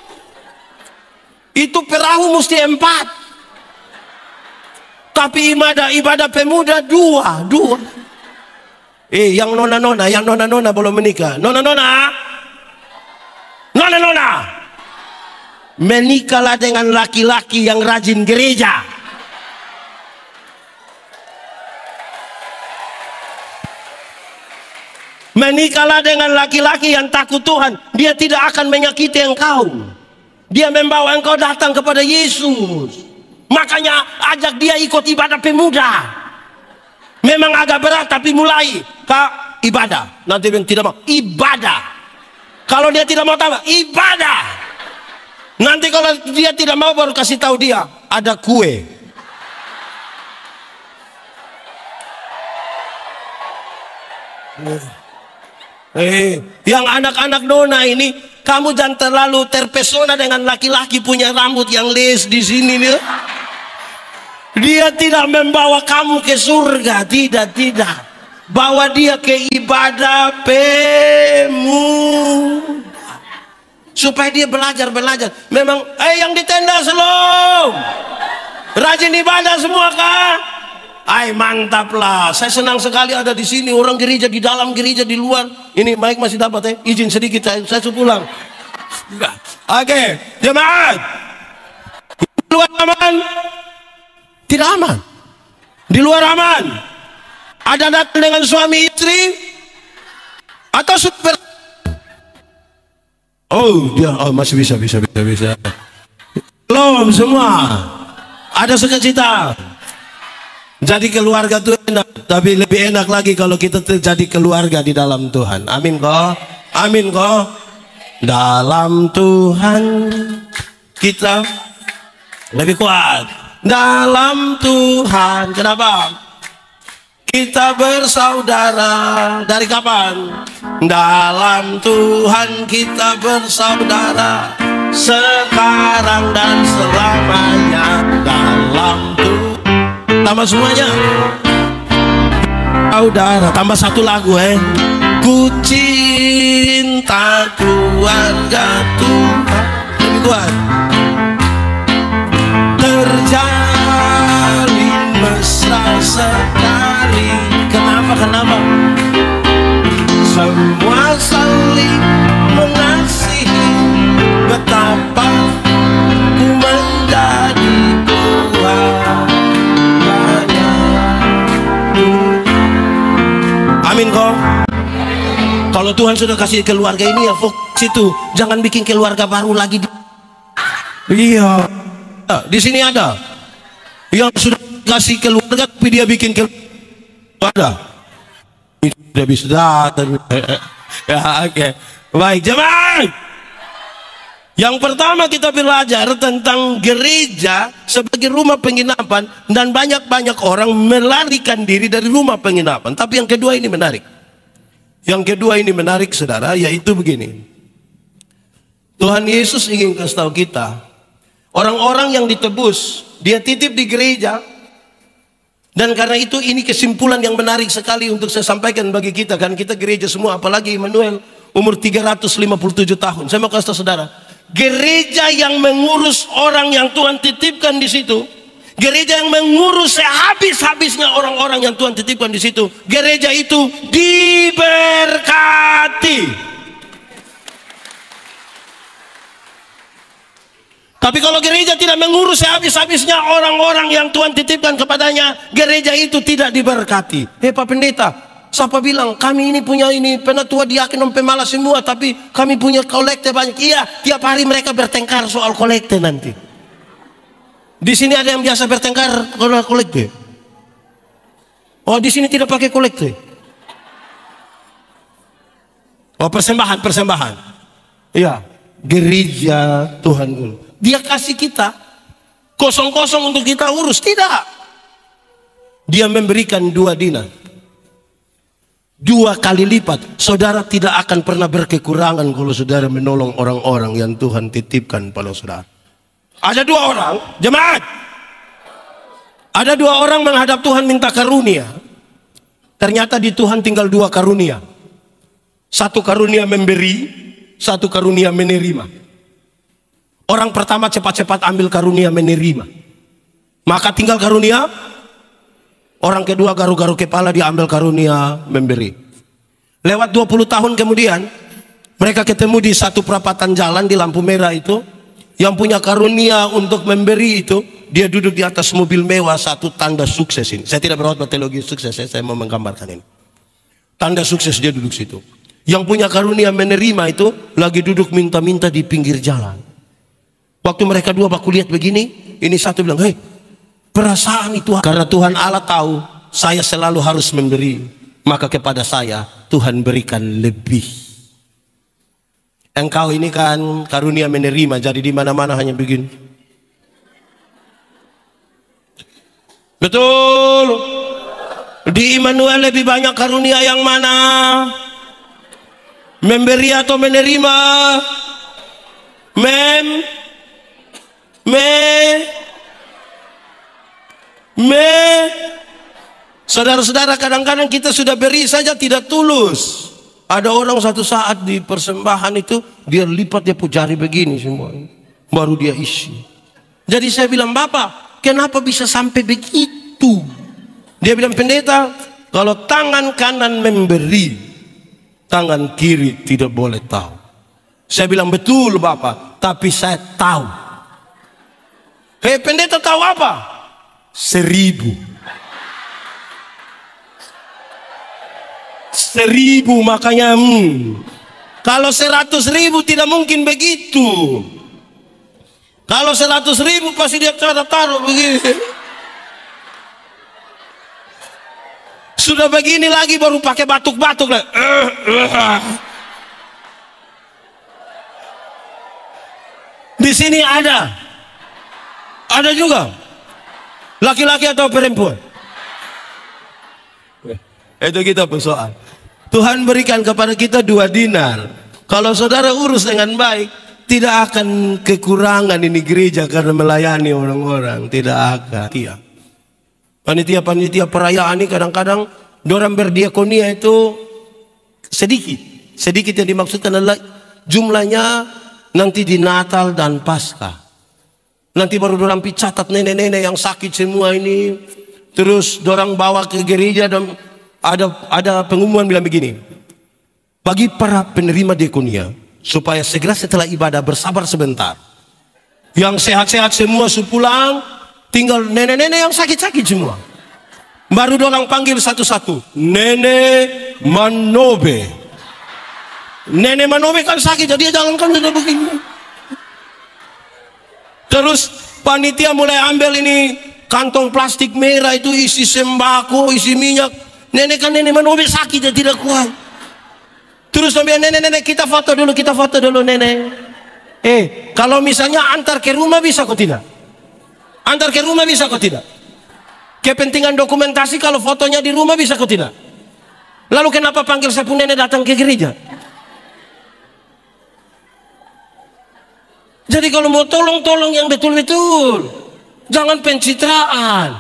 itu perahu mesti 4, tapi ibadah pemuda 2. Yang nona belum menikah, nona, menikahlah dengan laki-laki yang rajin gereja. Menikahlah dengan laki-laki yang takut Tuhan. Dia tidak akan menyakiti engkau. Dia membawa engkau datang kepada Yesus. Makanya ajak dia ikut ibadah pemuda. Memang agak berat, tapi mulai Kak, ibadah. Nanti yang tidak mau, ibadah. Kalau dia tidak mau tambah, ibadah. Nanti kalau dia tidak mau, baru kasih tahu dia ada kue. Yang anak-anak nona ini, kamu jangan terlalu terpesona dengan laki-laki punya rambut yang les di sini nih. Dia tidak membawa kamu ke surga, tidak. Bawa dia ke ibadah pemuda. Supaya dia belajar. Memang, yang di tenda slow. Rajin ibadah semua kah? Mantap lah. Saya senang sekali ada di sini orang gereja, di dalam gereja, di luar. Ini mic masih dapat izin sedikit saya pulang. Oke, jemaat. Di luar aman? Tidak aman. Di luar aman. Ada datang dengan suami istri atau super. Dia masih bisa. Belum semua. Ada sukacita. Jadi keluarga itu enak, tapi lebih enak lagi kalau kita terjadi keluarga di dalam Tuhan. Amin kok. Dalam Tuhan kita lebih kuat. Dalam Tuhan, kenapa? Kita bersaudara. Dari kapan? Dalam Tuhan kita bersaudara, sekarang dan selamanya. Dalam Tuhan. Tambah semuanya. Saudara, tambah satu lagu Ku cinta keluarga Tuhan. Lebih kuat. Terjalin mesra sekali. Kenapa? Semua saling mengasihi. Betapa ku menjadi Tuhan. Amin kok. Kalau Tuhan sudah kasih keluarga ini, ya fokus itu. Jangan bikin keluarga baru lagi. Iya. Di sini ada yang sudah kasih keluarga tapi dia bikin keluarga. Ada. Tidak bisa datang. Ya, oke. Baik, jemaat. Yang pertama kita belajar tentang gereja sebagai rumah penginapan, dan banyak orang melarikan diri dari rumah penginapan. Tapi yang kedua ini menarik. Saudara, yaitu begini. Tuhan Yesus ingin kasih tahu kita, orang-orang yang ditebus, dia titip di gereja. Dan karena itu ini kesimpulan yang menarik sekali untuk saya sampaikan bagi kita. Kan kita gereja semua, apalagi Immanuel umur 357 tahun. Saya mau kasih tahu saudara, gereja yang mengurus orang yang Tuhan titipkan di situ, gereja yang mengurus sehabis-habisnya orang-orang yang Tuhan titipkan di situ, gereja itu diberkati. Tapi kalau gereja tidak mengurus sehabis-habisnya orang-orang yang Tuhan titipkan kepadanya, gereja itu tidak diberkati. Pak Pendeta, siapa bilang kami ini punya ini penatua diaken pemalas semua, tapi kami punya kolekte banyak. Iya, tiap hari mereka bertengkar soal kolekte nanti. Di sini ada yang biasa bertengkar soal kolekte. Oh, di sini tidak pakai kolekte. Oh, persembahan. Iya, gereja Tuhan. Dia kasih kita kosong-kosong untuk kita urus. Tidak. Dia memberikan 2 dinar. 2 kali lipat. Saudara tidak akan pernah berkekurangan kalau saudara menolong orang-orang yang Tuhan titipkan pada saudara. Ada 2 orang, jemaat. Ada 2 orang menghadap Tuhan minta karunia. Ternyata di Tuhan tinggal 2 karunia. 1 karunia memberi, 1 karunia menerima. Orang pertama cepat-cepat ambil karunia menerima. Maka tinggal karunia. Orang kedua garu-garu kepala, diambil karunia memberi. Lewat 20 tahun kemudian, mereka ketemu di satu perapatan jalan di lampu merah itu. Yang punya karunia untuk memberi itu, dia duduk di atas mobil mewah, satu tanda sukses ini. Saya tidak berkhotbah teologi sukses, saya mau menggambarkan ini. Tanda sukses dia duduk situ. Yang punya karunia menerima itu lagi duduk minta-minta di pinggir jalan. Waktu mereka 2 baku lihat begini, ini satu bilang, hei, perasaan itu karena Tuhan Allah tahu saya selalu harus memberi, maka kepada saya Tuhan berikan lebih. Engkau ini kan karunia menerima, jadi di mana-mana hanya begini. Betul. Di Immanuel lebih banyak karunia yang mana? Memberi atau menerima? Saudara-saudara, kadang-kadang kita sudah beri saja tidak tulus. Ada orang satu saat di persembahan itu, dia lipat, dia jari begini semua, baru dia isi. Jadi saya bilang, Bapak, kenapa bisa sampai begitu? Dia bilang, pendeta, kalau tangan kanan memberi, tangan kiri tidak boleh tahu. Saya bilang, betul Bapak, tapi saya tahu. Hei, pendeta tahu apa? 1000. 1000, makanya kalau 100.000 tidak mungkin begitu. Kalau 100.000 pasti dia taruh begini. Sudah begini lagi baru pakai batuk-batuk lah. Di sini ada juga laki-laki atau perempuan. Itu kita persoal. Tuhan berikan kepada kita 2 dinar. Kalau saudara urus dengan baik, tidak akan kekurangan ini gereja karena melayani orang-orang. Tidak akan. Panitia-panitia perayaan ini kadang-kadang dorang berdiakonia itu sedikit. Sedikit yang dimaksudkan adalah jumlahnya nanti di Natal dan Paskah. Nanti baru dorang catat nenek-nenek yang sakit semua ini. Terus dorang bawa ke gereja dan ada pengumuman bilang begini, bagi para penerima diakonia supaya segera setelah ibadah bersabar sebentar. Yang sehat-sehat semua pulang, tinggal nenek-nenek yang sakit-sakit semua. Baru dorang panggil satu-satu, Nenek Manobe. Nenek Manobe kan sakit, jadi dia jalankan sudah begini. Terus panitia mulai ambil ini kantong plastik merah itu isi sembako, isi minyak. Nenek Manobe sakit, dia tidak kuat. Terus sampai nenek kita foto dulu nenek. Kalau misalnya antar ke rumah bisa kok tidak? Antar ke rumah bisa kok tidak? Kepentingan dokumentasi kalau fotonya di rumah bisa kok tidak? Lalu kenapa panggil saya pun nenek datang ke gereja? Jadi kalau mau tolong yang betul-betul, jangan pencitraan.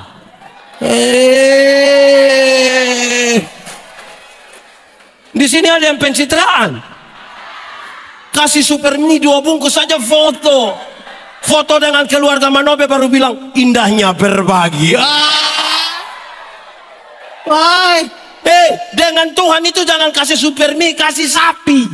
Di sini ada yang pencitraan. Kasih super mie 2 bungkus saja foto dengan keluarga Manobe baru bilang indahnya berbagi. Dengan Tuhan itu jangan kasih super mie, kasih sapi.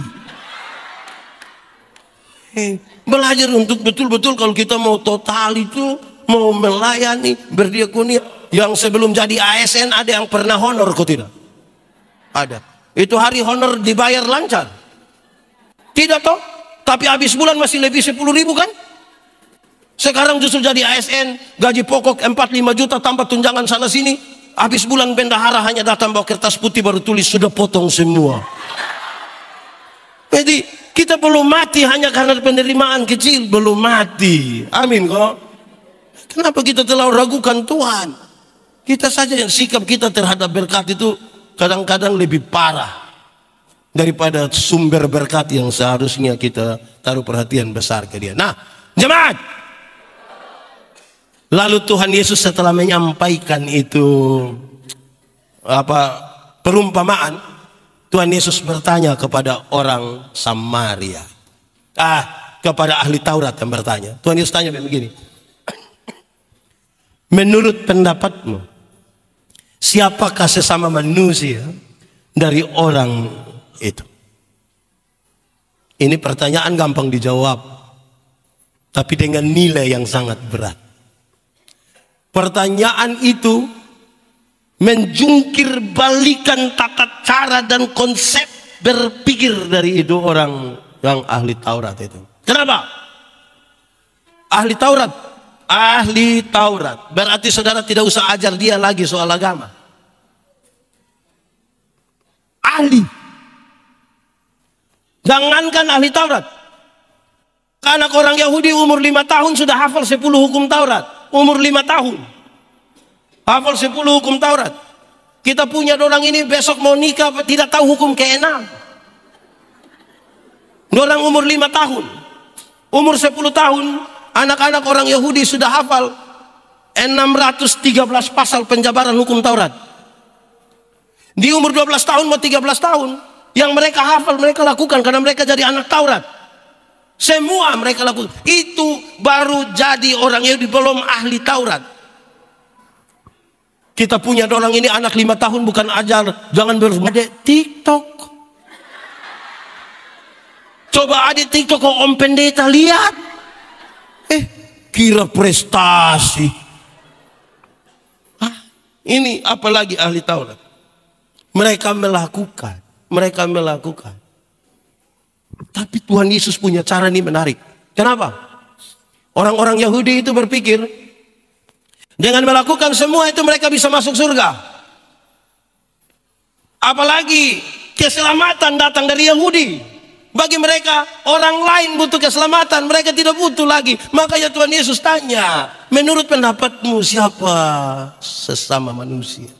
Belajar untuk betul-betul kalau kita mau total itu, mau melayani, berdiakonia. Yang sebelum jadi ASN ada yang pernah honor kok tidak? Ada. Itu hari honor dibayar lancar. Tidak toh? Tapi habis bulan masih lebih 10.000 kan? Sekarang justru jadi ASN, gaji pokok 4-5 juta tambah tunjangan sana sini. Habis bulan bendahara hanya datang bawa kertas putih baru tulis sudah potong semua. Jadi kita belum mati hanya karena penerimaan kecil, belum mati. Amin kok. Kenapa kita terlalu ragukan Tuhan? Kita saja yang sikap kita terhadap berkat itu kadang-kadang lebih parah daripada sumber berkat yang seharusnya kita taruh perhatian besar ke dia. Nah, jemaat, lalu Tuhan Yesus setelah menyampaikan itu perumpamaan, Tuhan Yesus bertanya kepada orang Samaria, kepada ahli Taurat yang bertanya. Tuhan Yesus tanya begini, menurut pendapatmu, siapakah sesama manusia dari orang itu? Ini pertanyaan gampang dijawab, tapi dengan nilai yang sangat berat. Pertanyaan itu menjungkir balikan tata cara dan konsep berpikir dari itu orang yang ahli Taurat itu. Kenapa? Ahli Taurat. Ahli Taurat. Berarti saudara tidak usah ajar dia lagi soal agama. Ahli. Jangankan ahli Taurat. Anak orang Yahudi umur 5 tahun sudah hafal 10 hukum Taurat. Umur 5 tahun. Hafal 10 hukum Taurat. Kita punya orang ini besok mau nikah tidak tahu hukum ke-6. Orang umur 5 tahun. Umur 10 tahun anak-anak orang Yahudi sudah hafal 613 pasal penjabaran hukum Taurat. Di umur 12 tahun mau 13 tahun yang mereka hafal mereka lakukan karena mereka jadi anak Taurat. Semua mereka lakukan. Itu baru jadi orang Yahudi, belum ahli Taurat. Kita punya orang ini anak 5 tahun bukan ajar, jangan berada TikTok. Coba ada TikTok kok Om Pendeta lihat. Kira prestasi. Ini apalagi ahli Taurat. Mereka melakukan. Tapi Tuhan Yesus punya cara ini menarik. Kenapa? Orang-orang Yahudi itu berpikir dengan melakukan semua itu mereka bisa masuk surga. Apalagi keselamatan datang dari Yahudi. Bagi mereka orang lain butuh keselamatan, mereka tidak butuh lagi. Makanya Tuhan Yesus tanya, menurut pendapatmu siapa sesama manusia?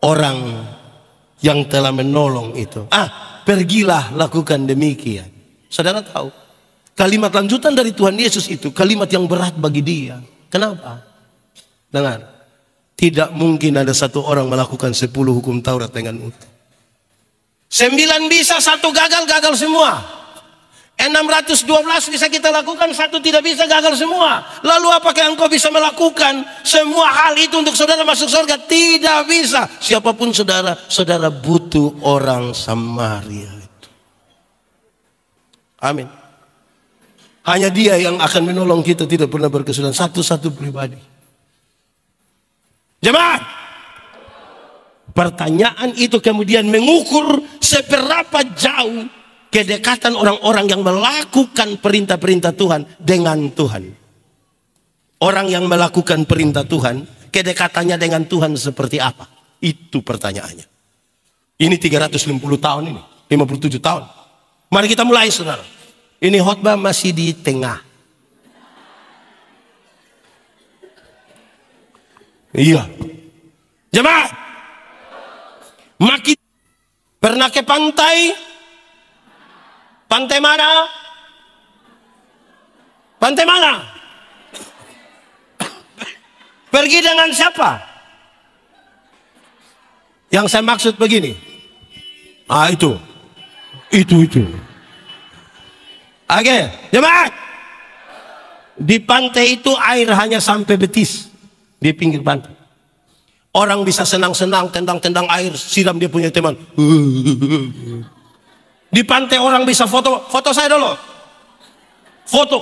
Orang yang telah menolong itu. Pergilah lakukan demikian. Saudara tahu, kalimat lanjutan dari Tuhan Yesus itu kalimat yang berat bagi dia. Kenapa? Dengar, tidak mungkin ada satu orang melakukan 10 hukum Taurat dengan utuh. 9 bisa, 1 gagal semua. 612 bisa kita lakukan, 1 tidak bisa, gagal semua. Lalu apakah engkau bisa melakukan semua hal itu untuk saudara masuk surga? Tidak bisa. Siapapun saudara, saudara butuh orang Samaria itu. Amin. Hanya dia yang akan menolong kita, tidak pernah berkesudahan. Satu-satu pribadi. Jemaat, pertanyaan itu kemudian mengukur seberapa jauh kedekatan orang-orang yang melakukan perintah-perintah Tuhan dengan Tuhan. Orang yang melakukan perintah Tuhan, kedekatannya dengan Tuhan seperti apa? Itu pertanyaannya. Ini 350 tahun ini, 57 tahun. Mari kita mulai, saudara. Ini khotbah masih di tengah. Iya. Jemaat, makin pernah ke pantai? Pantai mana? Pantai mana? Pergi dengan siapa? Yang saya maksud begini. Itu. Oke, jemaat. Di pantai itu air hanya sampai betis. Di pinggir pantai. Orang bisa senang-senang, tendang-tendang air, siram dia punya teman. Di pantai orang bisa foto saya dulu. Foto.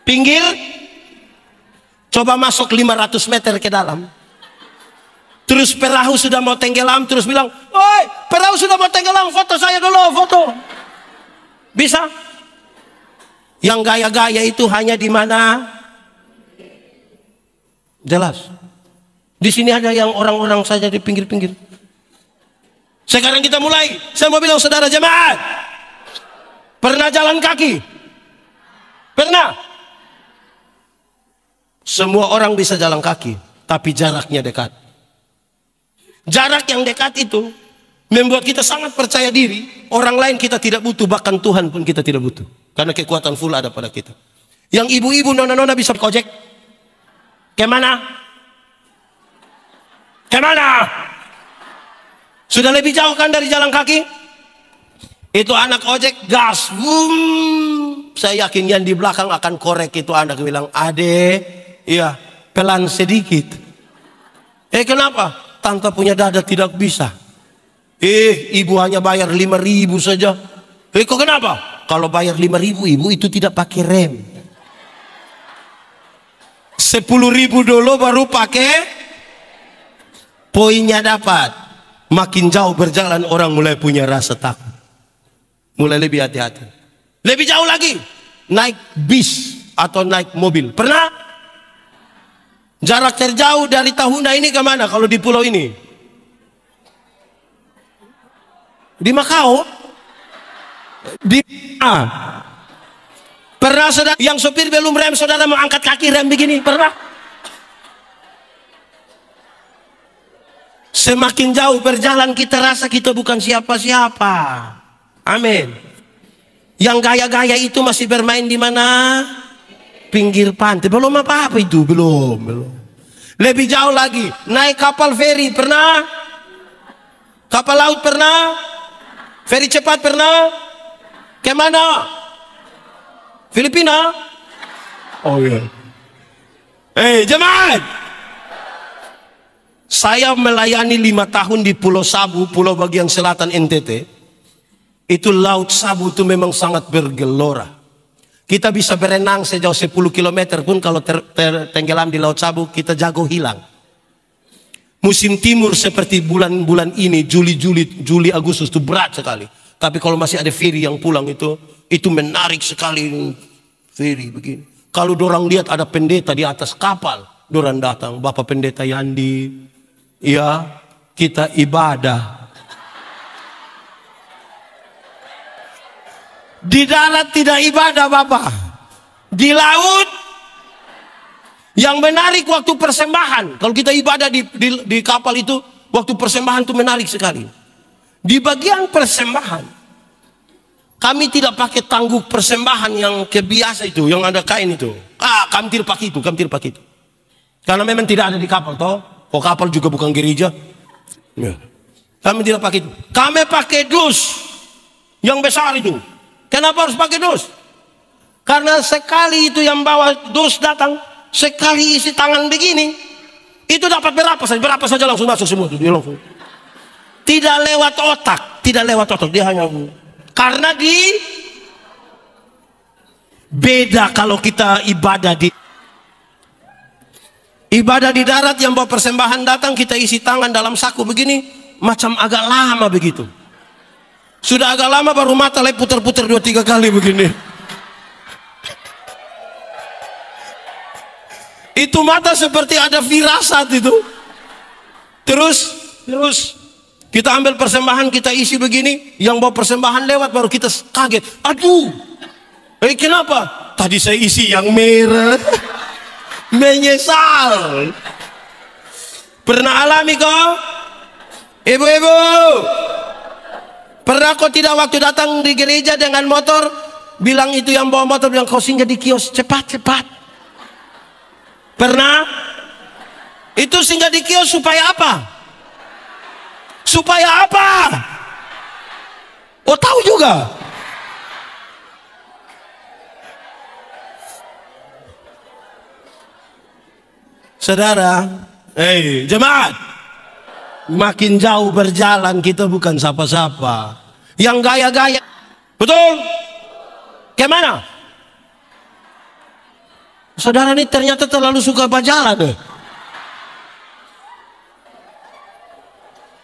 Pinggir. Coba masuk 500 meter ke dalam. Terus perahu sudah mau tenggelam, terus bilang, "Oi, perahu sudah mau tenggelam, foto saya dulu, foto." Bisa? Yang gaya-gaya itu hanya di mana? Jelas. Di sini ada yang orang-orang saja di pinggir-pinggir. Sekarang kita mulai. Saya mau bilang saudara jemaat, pernah jalan kaki? Pernah? Semua orang bisa jalan kaki, tapi jaraknya dekat. Jarak yang dekat itu membuat kita sangat percaya diri. Orang lain kita tidak butuh, bahkan Tuhan pun kita tidak butuh. Karena kekuatan full ada pada kita. Yang ibu-ibu, nona-nona bisa ojek. Kemana? Kemana? Sudah lebih jauh kan dari jalan kaki? Itu anak ojek gas. Saya yakin yang di belakang akan korek itu anak bilang, "Ade, iya, pelan sedikit." Kenapa? Tante punya dada tidak bisa. Ibu hanya bayar 5.000 saja. Kok kenapa? Kalau bayar 5.000, ibu itu tidak pakai rem. 10.000 dulu baru pakai. Poinnya dapat. Makin jauh berjalan orang mulai punya rasa takut. Mulai lebih hati-hati. Lebih jauh lagi, naik bis atau naik mobil. Pernah? Jarak terjauh dari Tahuna ini kemana kalau di pulau ini? Di Makau? Pernah saudara, yang sopir belum rem, saudara mau angkat kaki rem begini? Pernah? Semakin jauh berjalan kita rasa kita bukan siapa-siapa. Amin. Yang gaya-gaya itu masih bermain di mana? Pinggir pantai. Belum apa-apa itu, belum. Lebih jauh lagi, naik kapal feri pernah? Kapal laut pernah? Feri cepat pernah? Kemana? Filipina? Oh iya. Jemaat. Saya melayani 5 tahun di Pulau Sabu, pulau bagian selatan NTT. Itu laut Sabu itu memang sangat bergelora. Kita bisa berenang sejauh 10 km pun kalau tenggelam di laut Sabu, kita jago hilang. Musim timur seperti bulan-bulan ini, Juli, Agustus itu berat sekali. Tapi kalau masih ada feri yang pulang itu menarik sekali. Feri begini. Kalau dorang lihat ada pendeta di atas kapal, dorang datang, Bapak Pendeta Yandi. Ya, kita ibadah. Di darat tidak ibadah, Bapak. Di laut yang menarik waktu persembahan. Kalau kita ibadah di kapal itu, waktu persembahan itu menarik sekali. Di bagian persembahan, kami tidak pakai tangguk persembahan yang kebiasa itu, yang ada kain itu. Kami tidak pakai itu, Karena memang tidak ada di kapal, toh. Kapal juga bukan gereja. Ya. Kami tidak pakai itu. Kami pakai dus yang besar itu. Kenapa harus pakai dus? Karena sekali itu yang bawa dus datang, sekali isi tangan begini, itu dapat berapa saja langsung masuk semua itu. Langsung. Tidak lewat otak, dia hanya karena beda kalau kita ibadah di darat yang bawa persembahan datang, kita isi tangan dalam saku begini, macam agak lama begitu. Sudah agak lama baru mata putar-putar 2-3 kali begini. Itu mata seperti ada firasat itu. Terus kita ambil persembahan, kita isi begini, yang bawa persembahan lewat baru kita kaget. Aduh, kenapa? Tadi saya isi yang merah. Menyesal. Pernah alami kau? Ibu-ibu, pernah kau tidak waktu datang di gereja dengan motor, bilang itu yang bawa motor, bilang kau singgah di kios, cepat. Pernah? Itu singgah di kios supaya apa? Supaya apa? Oh, tahu juga. Saudara, jemaat, makin jauh berjalan kita bukan siapa-siapa. Yang gaya-gaya, betul? Kemana? Saudara ini ternyata terlalu suka berjalan.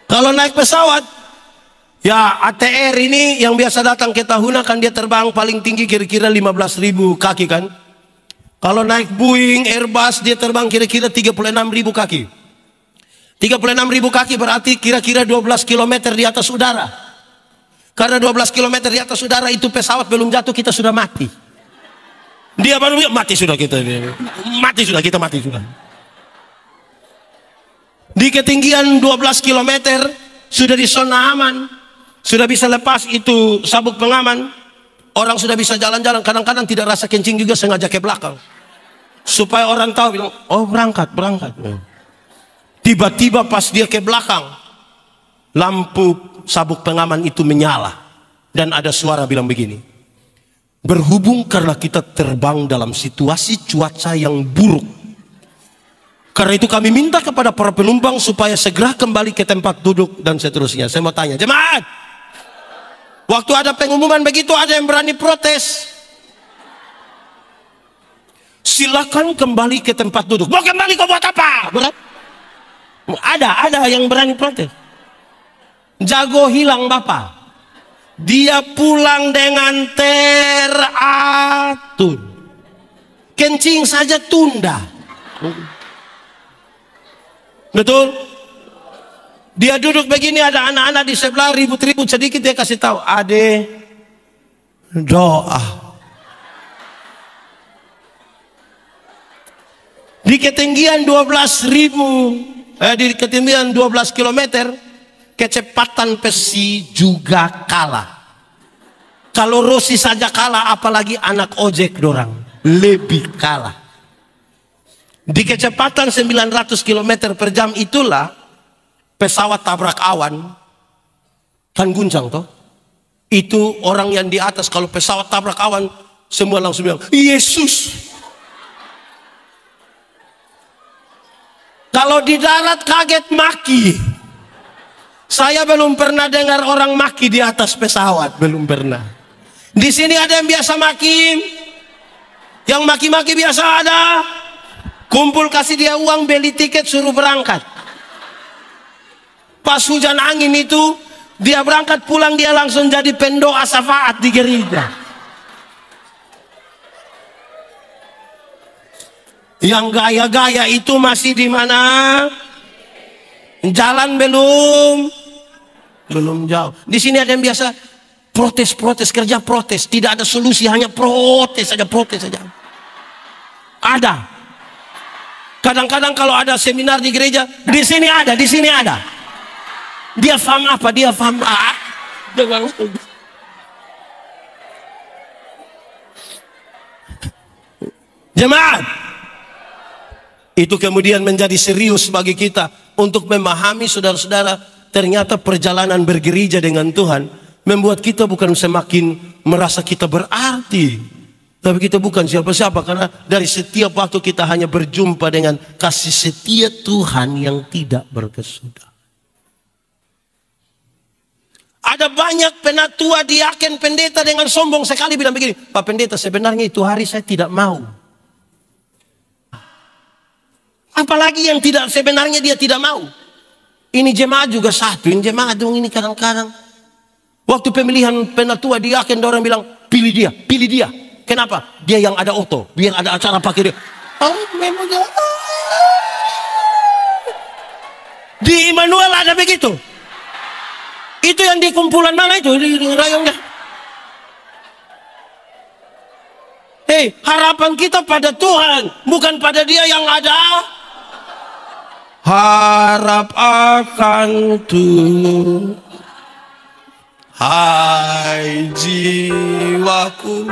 Kalau naik pesawat, ya ATR ini yang biasa datang ke Tahuna kan dia terbang paling tinggi kira-kira 15.000 kaki kan. Kalau naik Boeing, Airbus, dia terbang kira-kira 36.000 kaki. 36.000 kaki berarti kira-kira 12 km di atas udara. Karena 12 km di atas udara itu pesawat belum jatuh kita sudah mati. Dia baru mati sudah kita. Mati sudah. Di ketinggian 12 km sudah di zona aman, sudah bisa lepas itu sabuk pengaman. Orang sudah bisa jalan-jalan. Kadang-kadang tidak rasa kencing juga, sengaja ke belakang supaya orang tahu, bilang, oh berangkat. Tiba-tiba pas dia ke belakang, lampu sabuk pengaman itu menyala dan ada suara bilang begini, berhubung karena kita terbang dalam situasi cuaca yang buruk, karena itu kami minta kepada para penumpang supaya segera kembali ke tempat duduk dan seterusnya. Saya mau tanya, jemaat, waktu ada pengumuman begitu ada yang berani protes? Silakan kembali ke tempat duduk. Mau kembali kau buat apa? Berat? Ada yang berani protes. Jago hilang Bapak. Dia pulang dengan teratur. Kencing saja tunda. Betul? Dia duduk begini, ada anak-anak di sebelah ribut-ribut sedikit, dia kasih tahu, ade doa. Di ketinggian 12.000, di ketinggian 12 km, kecepatan Pesi juga kalah. Kalau Rossi saja kalah, apalagi anak ojek dorang lebih kalah. Di kecepatan 900 km per jam itulah pesawat tabrak awan, kan guncang toh. Itu orang yang di atas, kalau pesawat tabrak awan, semua langsung bilang, Yesus. Kalau di darat kaget maki. Saya belum pernah dengar orang maki di atas pesawat, belum pernah. Di sini ada yang biasa maki, yang maki-maki biasa ada. Kumpul kasih dia uang, beli tiket, suruh berangkat. Pas hujan angin itu, dia berangkat pulang, dia langsung jadi pendoa syafaat di gereja. Yang gaya-gaya itu masih di mana? Jalan belum jauh. Di sini ada yang biasa protes, kerja protes, tidak ada solusi, hanya protes saja. Ada. Kadang-kadang kalau ada seminar di gereja, di sini ada. Dia paham apa? Jemaat, itu kemudian menjadi serius bagi kita untuk memahami, saudara-saudara, ternyata perjalanan bergereja dengan Tuhan membuat kita bukan semakin merasa kita berarti, tapi kita bukan siapa-siapa, karena dari setiap waktu kita hanya berjumpa dengan kasih setia Tuhan yang tidak berkesudahan. Ada banyak penatua, diaken, pendeta dengan sombong sekali bilang begini, Pak Pendeta, sebenarnya itu hari saya tidak mau. Apalagi yang tidak, sebenarnya dia tidak mau. Ini jemaat juga satu, ini jemaat dong, ini kadang-kadang. Waktu pemilihan penatua diaken, orang bilang, pilih dia. Kenapa? Dia yang ada oto, biar ada acara pakai dia. Oh, memang dia. Di Immanuel ada begitu. Itu yang di kumpulan mana itu? Di rayongnya. Hei, harapan kita pada Tuhan, bukan pada dia yang ada. Harap akan Tuhan, hai jiwaku,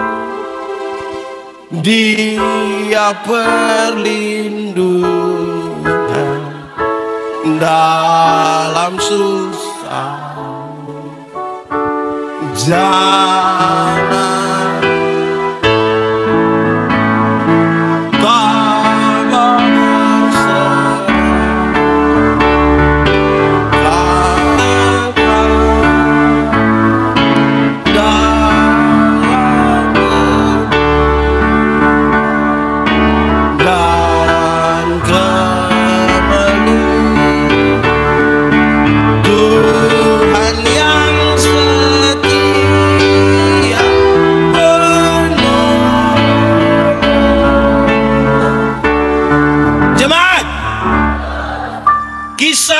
dia perlindungan dalam susah. Jangan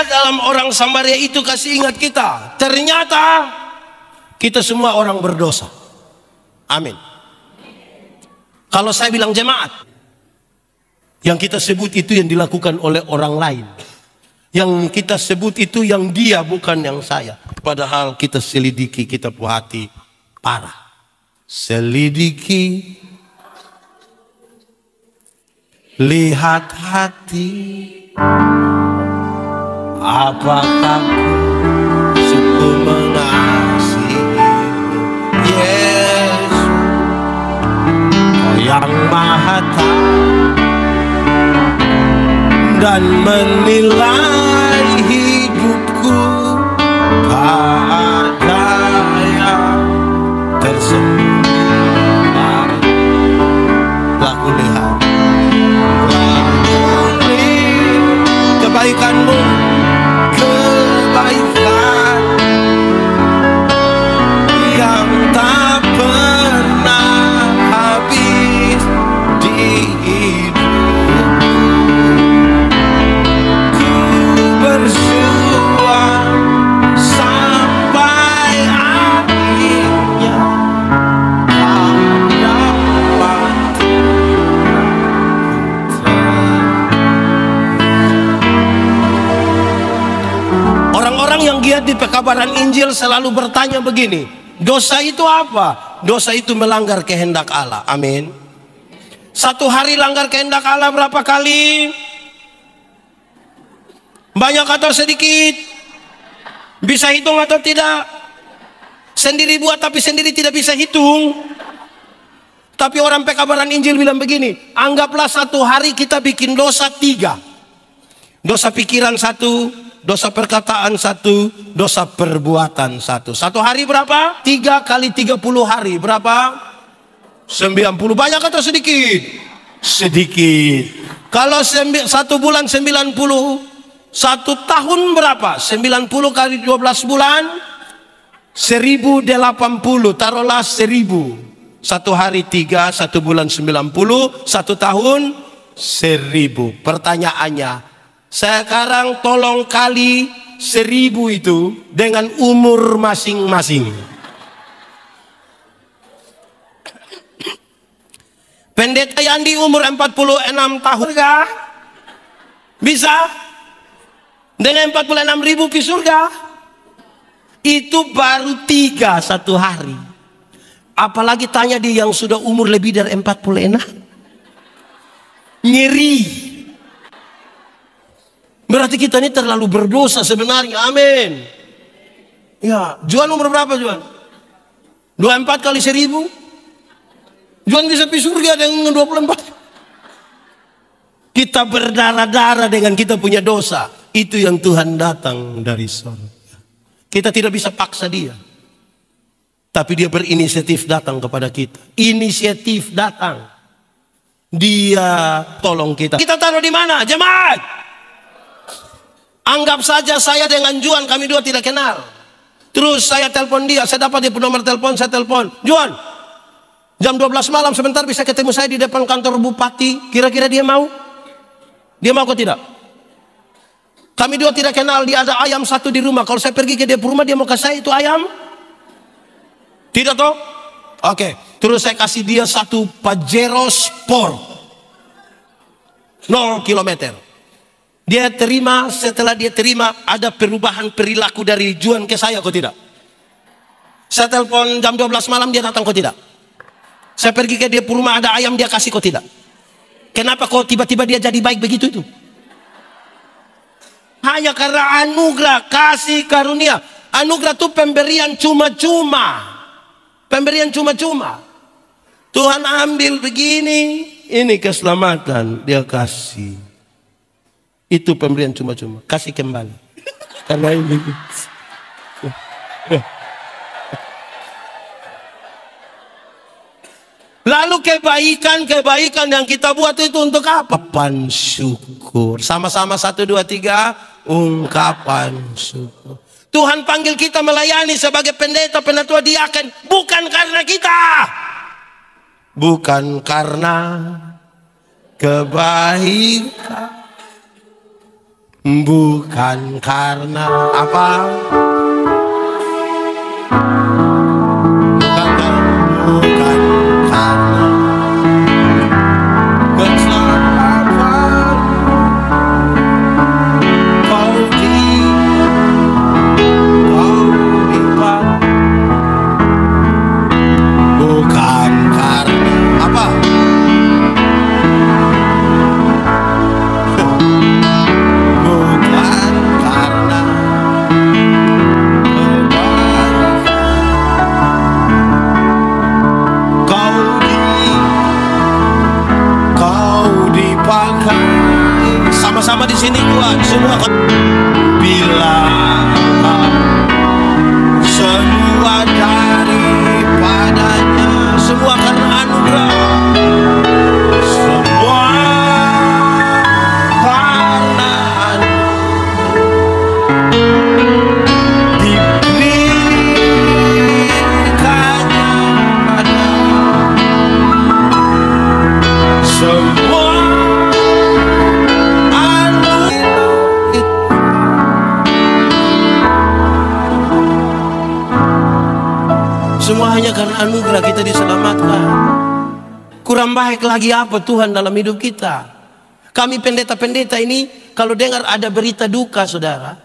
dalam orang Samaria itu kasih ingat kita, ternyata kita semua orang berdosa. Amin. Kalau saya bilang jemaat, yang kita sebut itu yang dilakukan oleh orang lain. Yang kita sebut itu yang dia, bukan yang saya. Padahal kita selidiki, kita puhati parah. Selidiki, lihat hati, apakah sungguh mengasihimu, Yesus, Kau yang Maha Tahu dan menilai hidupku, tak ada yang tersembunyi. Laku lihat, kebaikanmu, kebaikan yang tak pernah habis di hidupku. Ku berjuang sampai akhirnya kau dapat. Orang-orang yang giat di pekabaran Injil selalu bertanya begini, dosa itu apa? Dosa itu melanggar kehendak Allah. Amin. Satu hari langgar kehendak Allah berapa kali? Banyak atau sedikit? Bisa hitung atau tidak? Sendiri buat tapi sendiri tidak bisa hitung. Tapi orang pekabaran Injil bilang begini, anggaplah satu hari kita bikin dosa 3. Dosa pikiran 1, dosa perkataan 1, dosa perbuatan 1. Satu hari berapa? 3 kali 30 hari berapa? 90. Banyak atau sedikit? Sedikit. Kalau 1 bulan 90, 1 tahun berapa? 90 kali 12 bulan 1080. Taruhlah 1000. 1 hari 3, 1 bulan 90, 1 tahun 1000. Pertanyaannya, sekarang tolong kali 1000 itu dengan umur masing-masing. Pendeta Yandi umur 46 tahun kah? Bisa? Dengan 46.000 ke surga? Itu baru 3 satu hari. Apalagi tanya dia yang sudah umur lebih dari 46. Nyeri. Berarti kita ini terlalu berdosa sebenarnya. Amin. Ya, Juan umur berapa Juan? 24 kali 1000. Juan bisa pergi surga dengan 24. Kita berdarah-darah dengan kita punya dosa. Itu yang Tuhan datang dari surga. Kita tidak bisa paksa dia. Tapi dia berinisiatif datang kepada kita. Inisiatif datang. Dia tolong kita. Kita taruh di mana? Jemaat. Anggap saja saya dengan Juan, kami dua tidak kenal. Terus saya telepon dia, saya dapat dia nomor telepon, saya telepon. Juan, jam 12 malam sebentar bisa ketemu saya di depan kantor bupati. Kira-kira dia mau? Dia mau atau tidak? Kami dua tidak kenal, dia ada ayam 1 di rumah. Kalau saya pergi ke dia rumah, dia mau kasih saya itu ayam? Tidak toh? Oke. Terus saya kasih dia 1 Pajero Sport 0 km. Dia terima, setelah dia terima ada perubahan perilaku dari Juan ke saya kok tidak? Saya telepon jam 12 malam dia datang kok tidak? Saya pergi ke dia rumah ada ayam dia kasih kok tidak? Kenapa kok tiba-tiba dia jadi baik begitu itu? Hanya karena anugerah, kasih karunia. Anugerah itu pemberian cuma-cuma. Pemberian cuma-cuma. Tuhan ambil begini, ini keselamatan dia kasih. Itu pemberian cuma-cuma, kasih kembali. Karena ini. Lalu kebaikan yang kita buat itu untuk apa? Ungkapan syukur. Sama-sama 1, 2, 3. Ungkapan syukur. Tuhan panggil kita melayani sebagai pendeta, penatua, diaken. Bukan karena kita. Bukan karena kebaikan. Bukan karena apa? Bukan karena kecelakaan. Kau Tuhan, semua bila semua daripadanya, semua karena anugerah, semua karena diberikannya pada semua semua hanya karena anugerah kita diselamatkan. Kurang baik lagi apa Tuhan dalam hidup kita? Kami pendeta-pendeta ini kalau dengar ada berita duka, saudara,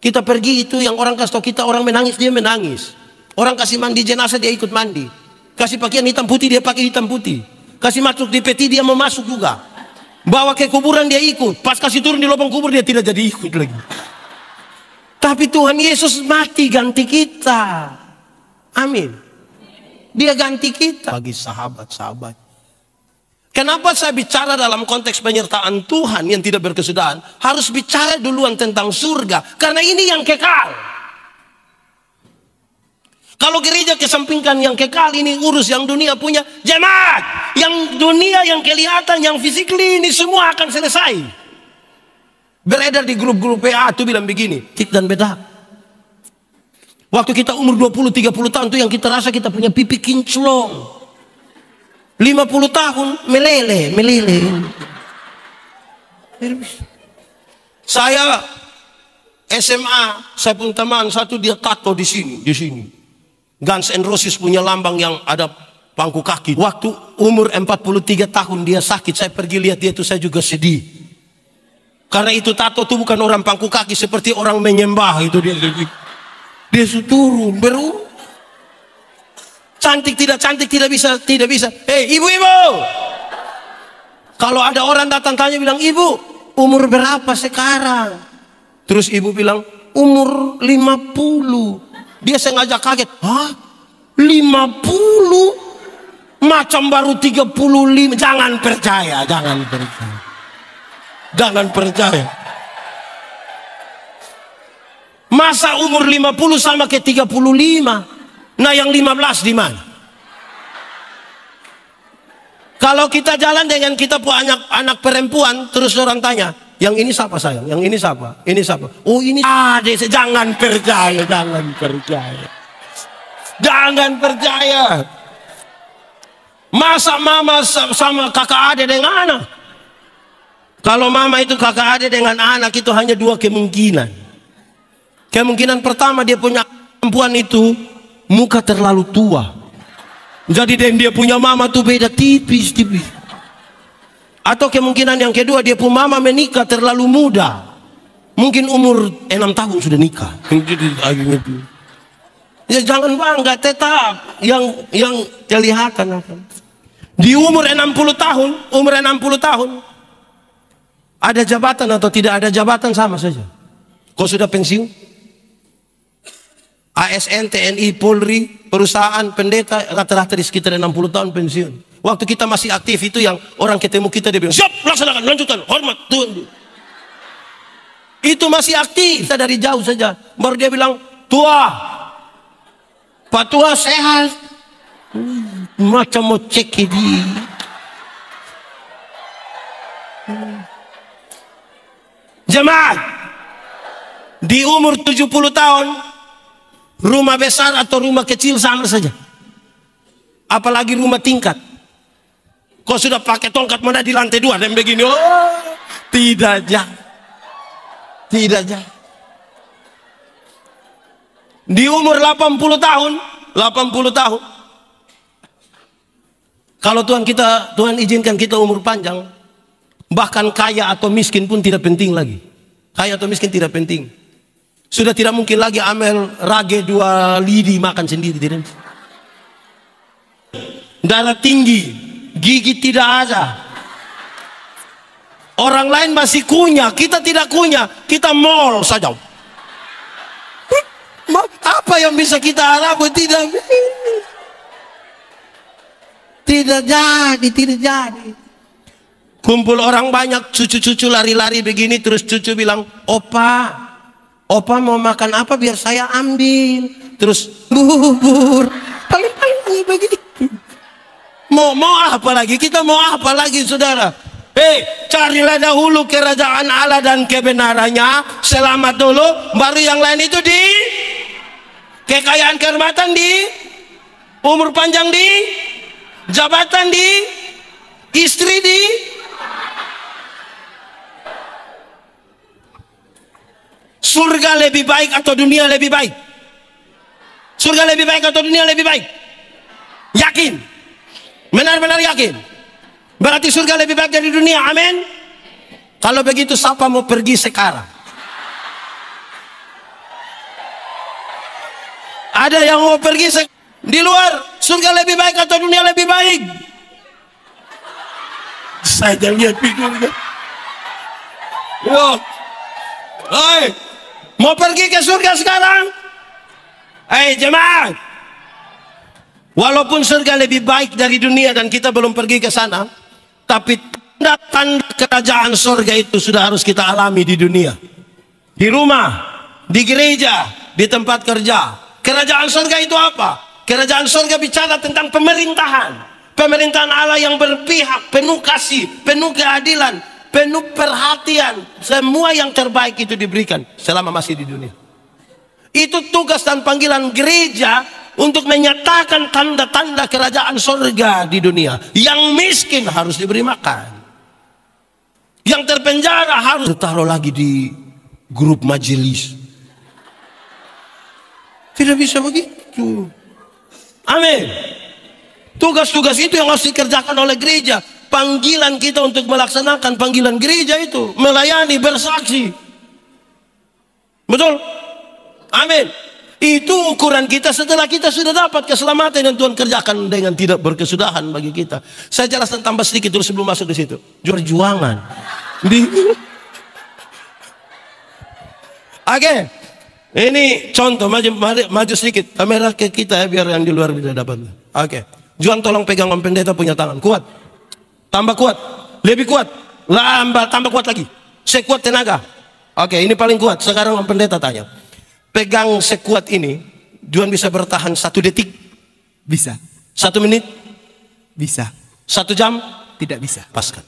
kita pergi itu yang orang kasih tahu kita, orang menangis dia menangis, orang kasih mandi jenazah dia ikut mandi, kasih pakaian hitam putih dia pakai hitam putih, kasih masuk di peti dia mau masuk juga, bawa ke kuburan dia ikut, pas kasih turun di lubang kubur dia tidak jadi ikut lagi. Tapi Tuhan Yesus mati ganti kita. Amin. Dia ganti kita. Bagi sahabat-sahabat, kenapa saya bicara dalam konteks penyertaan Tuhan yang tidak berkesudahan? Harus bicara duluan tentang surga, karena ini yang kekal. Kalau gereja kesampingkan yang kekal, ini urus yang dunia punya. Jemaat, yang dunia, yang kelihatan, yang fisikly, ini semua akan selesai. Beredar di grup-grup PA itu bilang begini, tik dan beda. Waktu kita umur 20-30 tahun itu yang kita rasa kita punya pipi kinclong. 50 tahun meleleh. Saya SMA, saya punya teman satu dia tato di sini. Guns N' Roses punya lambang yang ada pangku kaki. Waktu umur 43 tahun dia sakit, saya pergi lihat dia itu, saya juga sedih. Karena itu tato itu bukan orang pangku kaki, seperti orang menyembah itu dia turun berurut. Cantik tidak bisa. Hei ibu-ibu, kalau ada orang datang tanya bilang, ibu umur berapa sekarang? Terus ibu bilang umur 50. Dia sengaja kaget. Hah? 50? Macam baru 35. Jangan percaya. Masa umur 50 sama ke 35? Nah yang 15 di mana? Kalau kita jalan dengan kita punya anak perempuan, terus orang tanya, yang ini siapa sayang? Yang ini siapa? Ini siapa? Oh ini adik. Jangan percaya. Masa mama sama kakak adik dengan anak? Kalau mama itu kakak adik dengan anak itu hanya dua kemungkinan. Kemungkinan pertama, dia punya perempuan itu muka terlalu tua. Jadi dia punya mama tuh beda tipis. Atau kemungkinan yang kedua, dia punya mama menikah terlalu muda. Mungkin umur 6 tahun sudah nikah. Ya jangan bangga, tetap yang kelihatan. Di umur 60 tahun, ada jabatan atau tidak ada jabatan sama saja. Kau sudah pensiun? ASN, TNI, Polri, perusahaan, pendeta, rata-rata di sekitar 60 tahun pensiun. Waktu kita masih aktif itu yang orang ketemu kita dia bilang, siap, laksanakan, lanjutkan, hormat, Tuhan. Itu masih aktif, kita dari jauh saja. Baru dia bilang, tua, Pak Tua sehat. Macam mau cek di. Jemaat, di umur 70 tahun, rumah besar atau rumah kecil sama saja. Apalagi rumah tingkat. Kau sudah pakai tongkat mana di lantai 2 dan begini. Oh, tidak jangan. Di umur 80 tahun, kalau Tuhan izinkan kita umur panjang, bahkan kaya atau miskin pun tidak penting lagi. Kaya atau miskin tidak penting. Sudah tidak mungkin lagi Amel rage 2 lidi makan sendiri. Darah tinggi, gigi tidak ada. Orang lain masih kunyah, kita tidak kunyah, kita mall saja. Apa yang bisa kita harapkan? Tidak jadi. Kumpul orang banyak, cucu-cucu lari-lari begini, terus cucu bilang, opa mau makan apa biar saya ambil. Terus bubur, paling begini. Mau apa lagi? Kita mau apa lagi, saudara? Carilah dahulu kerajaan Allah dan kebenarannya, selamat dulu, baru yang lain itu di kekayaan, kehormatan di, umur panjang di, jabatan di, istri di. Surga lebih baik atau dunia lebih baik? Surga lebih baik atau dunia lebih baik? Yakin? Benar-benar yakin? Berarti surga lebih baik dari dunia, amin? Kalau begitu siapa mau pergi sekarang? Ada yang mau pergi di luar? Surga lebih baik atau dunia lebih baik? Saya lihat figurnya. Wow. Hei, mau pergi ke surga sekarang? Hei jemaat, walaupun surga lebih baik dari dunia dan kita belum pergi ke sana, tapi tanda-tanda kerajaan surga itu sudah harus kita alami di dunia. Di rumah, di gereja, di tempat kerja. Kerajaan surga itu apa? Kerajaan surga bicara tentang pemerintahan. Pemerintahan Allah yang berpihak, penuh kasih, penuh keadilan, penuh perhatian. Semua yang terbaik itu diberikan selama masih di dunia. Itu tugas dan panggilan gereja untuk menyatakan tanda-tanda kerajaan surga di dunia. Yang miskin harus diberi makan, yang terpenjara harus ditaruh lagi di grup majelis. Tidak bisa begitu. Amin. Tugas-tugas itu yang harus dikerjakan oleh gereja. Panggilan kita untuk melaksanakan panggilan gereja itu melayani, bersaksi. Betul? Amin. Itu ukuran kita setelah kita sudah dapat keselamatan yang Tuhan kerjakan dengan tidak berkesudahan bagi kita. Saya jelaskan tambah sedikit dulu sebelum masuk ke situ. Perjuangan. Oke. Ini contoh, maju sedikit kamera ke kita ya, biar yang di luar bisa dapat. Oke. Juan tolong pegang Om Pendeta punya tangan. Kuat. Tambah kuat. Lebih kuat. Tambah kuat lagi. Sekuat tenaga. Oke, ini paling kuat. Sekarang Om Pendeta tanya. Pegang sekuat ini, Juan bisa bertahan 1 detik? Bisa. 1 menit? Bisa. 1 jam? Tidak bisa. Paskan.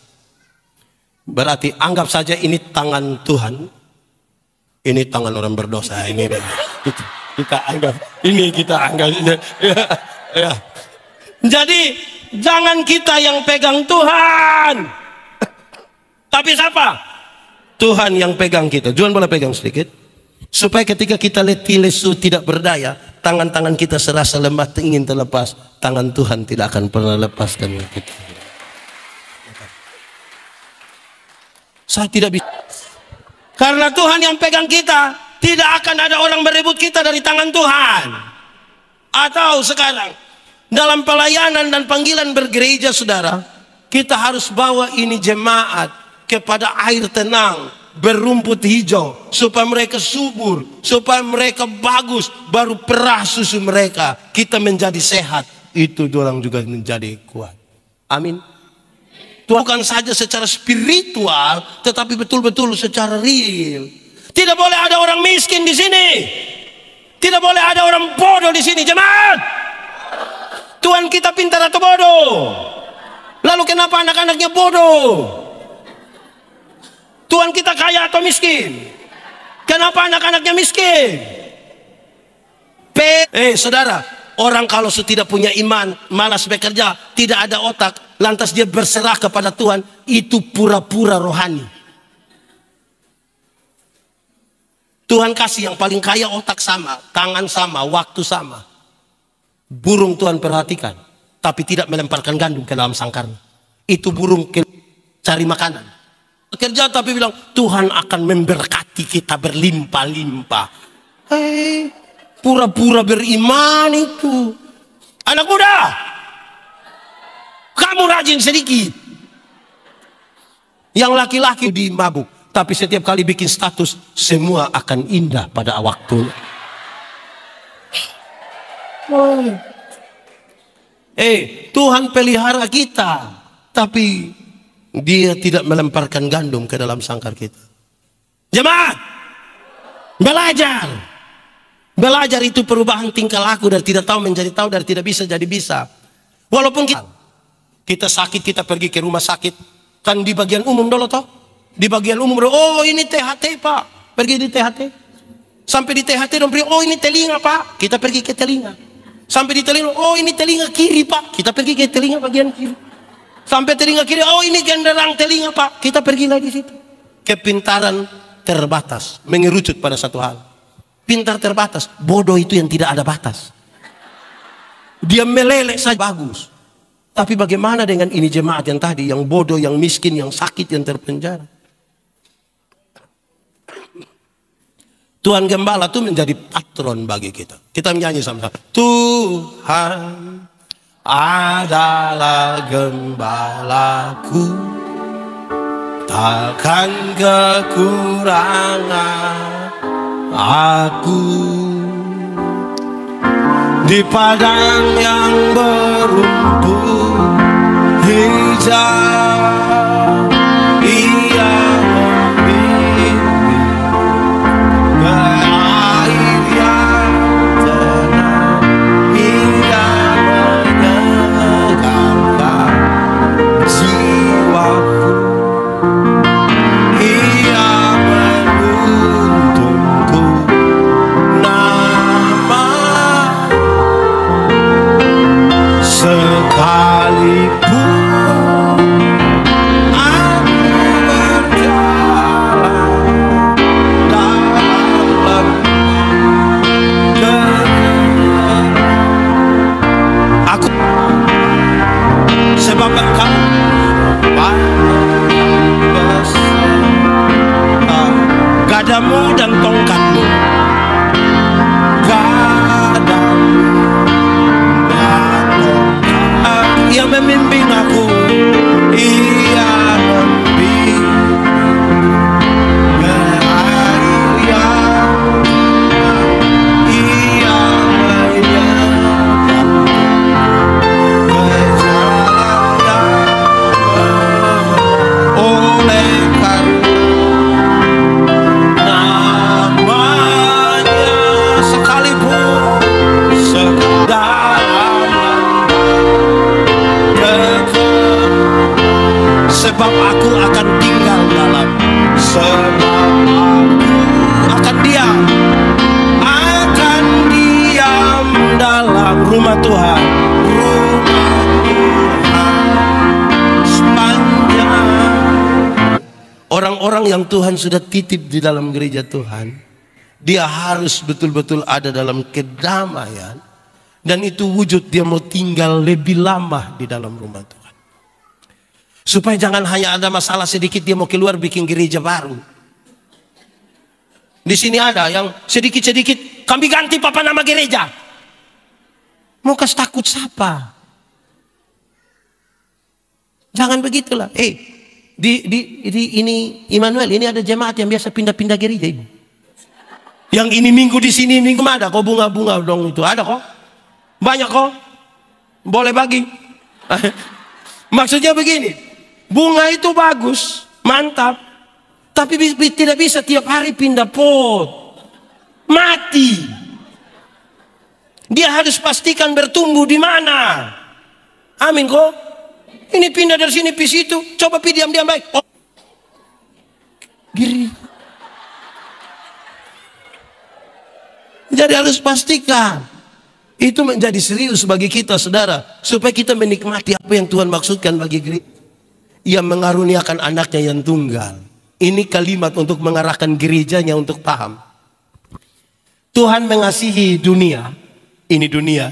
Berarti anggap saja ini tangan Tuhan. Ini tangan orang berdosa. Ini kita anggap. Ini kita anggap. Ya. Jadi jangan kita yang pegang Tuhan, tapi siapa? Tuhan yang pegang kita. Juan boleh pegang sedikit, supaya ketika kita letih lesu tidak berdaya, tangan-tangan kita serasa lemah ingin terlepas, tangan Tuhan tidak akan pernah lepaskan kita. Saya tidak bisa, karena Tuhan yang pegang kita. Tidak akan ada orang berebut kita dari tangan Tuhan. Atau sekarang dalam pelayanan dan panggilan bergereja, saudara, kita harus bawa ini jemaat kepada air tenang, berumput hijau, supaya mereka subur, supaya mereka bagus, baru perah susu mereka, kita menjadi sehat, itu orang juga menjadi kuat. Amin. Bukan saja secara spiritual, tetapi betul-betul secara real. Tidak boleh ada orang miskin di sini, tidak boleh ada orang bodoh di sini, jemaat. Tuhan kita pintar atau bodoh? Lalu kenapa anak-anaknya bodoh? Tuhan kita kaya atau miskin? Kenapa anak-anaknya miskin? Saudara, orang kalau tidak punya iman, malas bekerja, tidak ada otak, lantas dia berserah kepada Tuhan, itu pura-pura rohani. Tuhan kasih yang paling kaya otak sama, tangan sama, waktu sama. Burung Tuhan perhatikan, tapi tidak melemparkan gandum ke dalam sangkarnya. Itu burung cari makanan. Kerja tapi bilang, Tuhan akan memberkati kita berlimpah-limpah. Pura-pura beriman itu. Anak muda, kamu rajin sedikit. Yang laki-laki di mabuk, tapi setiap kali bikin status, semua akan indah pada waktunya. Tuhan pelihara kita, tapi Dia tidak melemparkan gandum ke dalam sangkar kita. Jemaat, belajar. Belajar itu perubahan tingkah laku dari tidak tahu menjadi tahu, dari tidak bisa jadi bisa. Walaupun kita sakit, kita pergi ke rumah sakit, kan di bagian umum dulu toh. Di bagian umum, oh ini THT pak, pergi di THT. Sampai di THT dong, oh ini telinga pak, kita pergi ke telinga. Sampai di telinga, oh ini telinga kiri pak, kita pergi ke telinga bagian kiri. Sampai telinga kiri, oh ini genderang telinga pak, kita pergi lagi situ. Kepintaran terbatas, mengerucut pada satu hal. Pintar terbatas, bodoh itu yang tidak ada batas. Dia meleleh saja bagus. Tapi bagaimana dengan ini jemaat yang tadi, yang bodoh, yang miskin, yang sakit, yang terpenjara? Tuhan Gembala itu menjadi patron bagi kita. Kita menyanyi sama-sama. Tuhan adalah gembalaku, takkan kekurangan aku. Di padang yang berumput hijau, Ia membimbing ke air yang tenang. Ia menyegarkan jiwaku. Ia menuntunku nama, sekalipun sebab engkau gadamu dan tongkatmu, gadamu dan tongkat yang memimpin aku. Ia membimbing ke air yang tenang. Ia menyegarkan ke jalan yang benar. Oleh karena namanya, sekalipun sedalam sebab aku akan tinggal dalam, sebab aku akan diam dalam rumah Tuhan, sepanjang. Orang-orang yang Tuhan sudah titip di dalam gereja Tuhan, dia harus betul-betul ada dalam kedamaian, dan itu wujud dia mau tinggal lebih lama di dalam rumah Tuhan. Supaya jangan hanya ada masalah sedikit dia mau keluar bikin gereja baru. Di sini ada yang sedikit-sedikit kami ganti papa nama gereja. Mau kasih takut siapa? Jangan begitulah. Di ini Immanuel ini ada jemaat yang biasa pindah-pindah gereja ibu. Yang ini minggu di sini, minggu ada kok bunga-bunga dong itu ada kok. Banyak kok. Boleh bagi. Maksudnya begini. Bunga itu bagus, mantap. Tapi tidak bisa tiap hari pindah pot. Mati. Dia harus pastikan bertumbuh di mana. Amin kok. Ini pindah dari sini ke situ. Coba diam-diam baik. Oh. Giri. Jadi harus pastikan. Itu menjadi serius bagi kita saudara. Supaya kita menikmati apa yang Tuhan maksudkan bagi gereja. Ia mengaruniakan anaknya yang tunggal. Ini kalimat untuk mengarahkan gerejanya untuk paham. Tuhan mengasihi dunia. Ini dunia.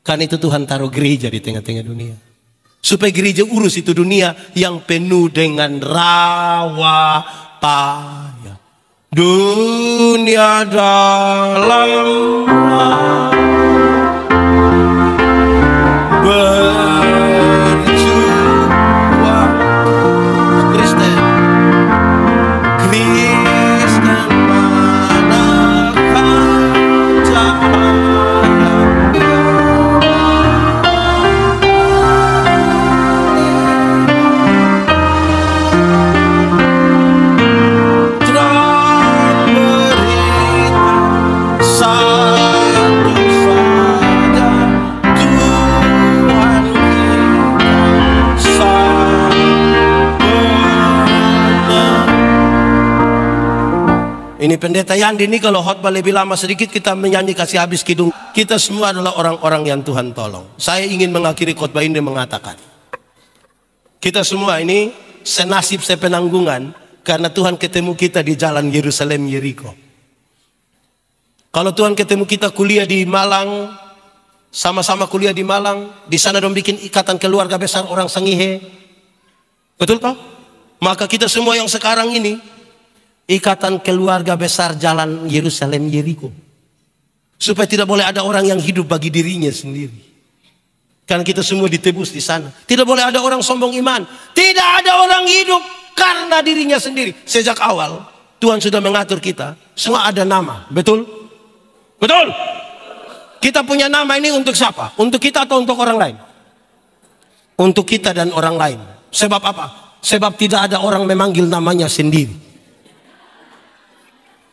Karena itu Tuhan taruh gereja di tengah-tengah dunia. Supaya gereja urus itu dunia yang penuh dengan rawa payah. Dunia dalam berjuang. Kristen manakah cahaya? Ini pendeta Yandi ini kalau khotbah lebih lama sedikit kita menyanyi kasih habis kidung. Kita semua adalah orang-orang yang Tuhan tolong. Saya ingin mengakhiri khotbah ini mengatakan, kita semua ini senasib sepenanggungan karena Tuhan ketemu kita di jalan Yerusalem Yeriko. Kalau Tuhan ketemu kita kuliah di Malang, sama-sama kuliah di Malang, di sana dong bikin ikatan keluarga besar orang Sangihe. Betul toh? Maka kita semua yang sekarang ini ikatan keluarga besar jalan Yerusalem Yeriko. Supaya tidak boleh ada orang yang hidup bagi dirinya sendiri. Karena kita semua ditebus di sana. Tidak boleh ada orang sombong iman. Tidak ada orang hidup karena dirinya sendiri. Sejak awal Tuhan sudah mengatur kita. Semua ada nama. Betul? Betul? Kita punya nama ini untuk siapa? Untuk kita atau untuk orang lain? Untuk kita dan orang lain. Sebab apa? Sebab tidak ada orang memanggil namanya sendiri.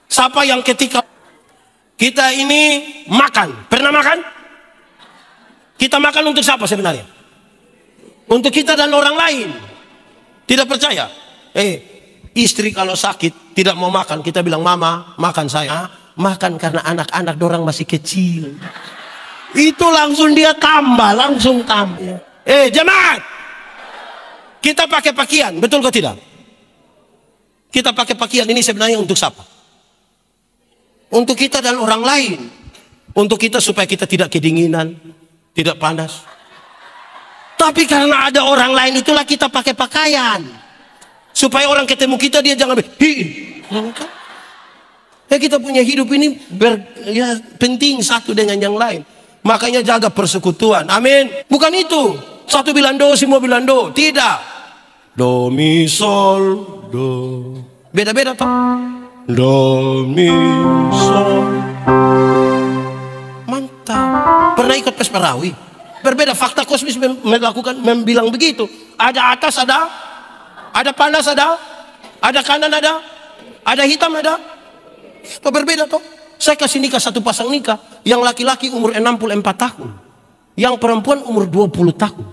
Siapa yang ketika kita ini makan, pernah makan? Kita makan untuk siapa sebenarnya? Untuk kita dan orang lain. Tidak percaya? Istri kalau sakit tidak mau makan, kita bilang, mama makan saya. Makan karena anak-anak dorang masih kecil. Itu langsung dia tambah, langsung tambah. Jemaat, kita pakai pakaian, betul kok tidak? Kita pakai pakaian ini sebenarnya untuk siapa? Untuk kita dan orang lain. Untuk kita supaya kita tidak kedinginan, tidak panas. Tapi karena ada orang lain itulah kita pakai pakaian. Supaya orang ketemu kita dia jangan kita punya hidup ini penting satu dengan yang lain. Makanya jaga persekutuan. Amin. Bukan itu. Satu bilang do, semua bilang do. Tidak. Do, mi, sol, do. Beda-beda toh. Do, mi, sol. Mantap. Pernah ikut Pesperawi? Berbeda, fakta kosmis membilang begitu. Ada atas, ada panas, ada kanan, ada hitam, ada. Berbeda toh. Saya kasih nikah satu pasang nikah. Yang laki-laki umur 64 tahun. Yang perempuan umur 20 tahun.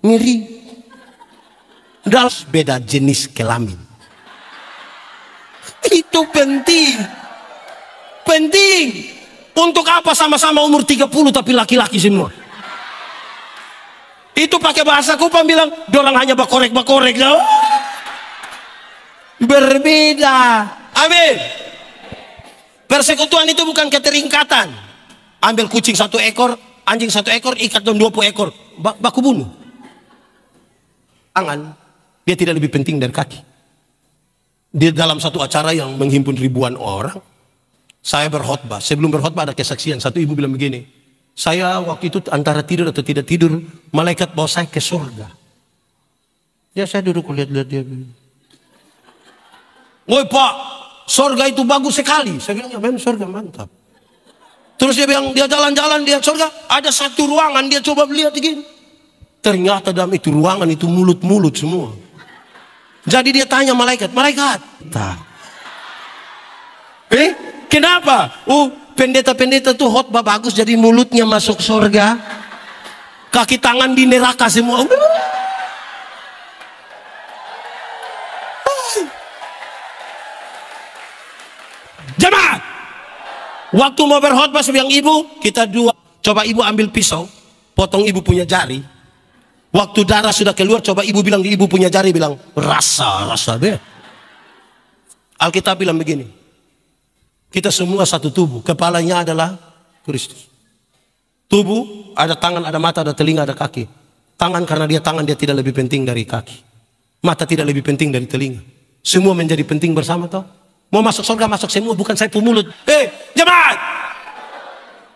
Ngeri. Dan beda jenis kelamin. Itu penting. Penting. Untuk apa sama-sama umur 30 tapi laki-laki semua? Itu pakai bahasa Kupang bilang, dorang hanya bakorek-bakorek. Berbeda. Amin. Persekutuan itu bukan keteringkatan. Ambil kucing 1 ekor, anjing 1 ekor, ikat dalam 20 ekor. Baku bunuh. Tangan, dia tidak lebih penting dari kaki. Dia dalam satu acara yang menghimpun ribuan orang. Saya berkhotbah. Sebelum berkhotbah ada kesaksian. Satu ibu bilang begini. Saya waktu itu antara tidur atau tidak tidur, malaikat bawa saya ke surga. Ya saya duduk lihat-lihat dia. Woi Pak, surga itu bagus sekali. Saya bilang, ya memang surga mantap. Terus dia bilang, dia jalan-jalan lihat surga, ada satu ruangan, dia coba lihat begini. Ternyata dalam itu ruangan itu mulut-mulut semua. Jadi dia tanya malaikat, kenapa? Pendeta-pendeta tuh khotbah bagus jadi mulutnya masuk surga, kaki tangan di neraka semua. Jemaat, waktu mau berkhotbah saya bilang, ibu kita dua, coba ibu ambil pisau, potong ibu punya jari. Waktu darah sudah keluar, coba ibu bilang di ibu punya jari, bilang rasa deh. Alkitab bilang begini, kita semua satu tubuh, kepalanya adalah Kristus. Tubuh ada tangan, ada mata, ada telinga, ada kaki. Tangan karena dia tangan, dia tidak lebih penting dari kaki. Mata tidak lebih penting dari telinga. Semua menjadi penting bersama toh. Mau masuk surga masuk semua, bukan saya pemulut. Jemaat,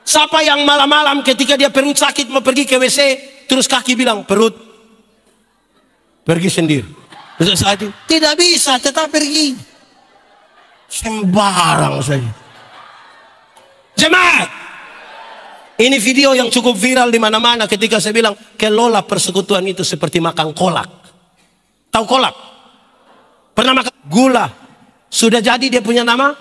siapa yang malam-malam ketika dia perut sakit mau pergi ke WC, terus kaki bilang perut pergi sendiri. Saat itu tidak bisa, tetap pergi. Sembarang saja. Jemaat, ini video yang cukup viral di mana-mana ketika saya bilang kelola persekutuan itu seperti makan kolak. Tahu kolak? Pernah makan gula? Sudah jadi dia punya nama.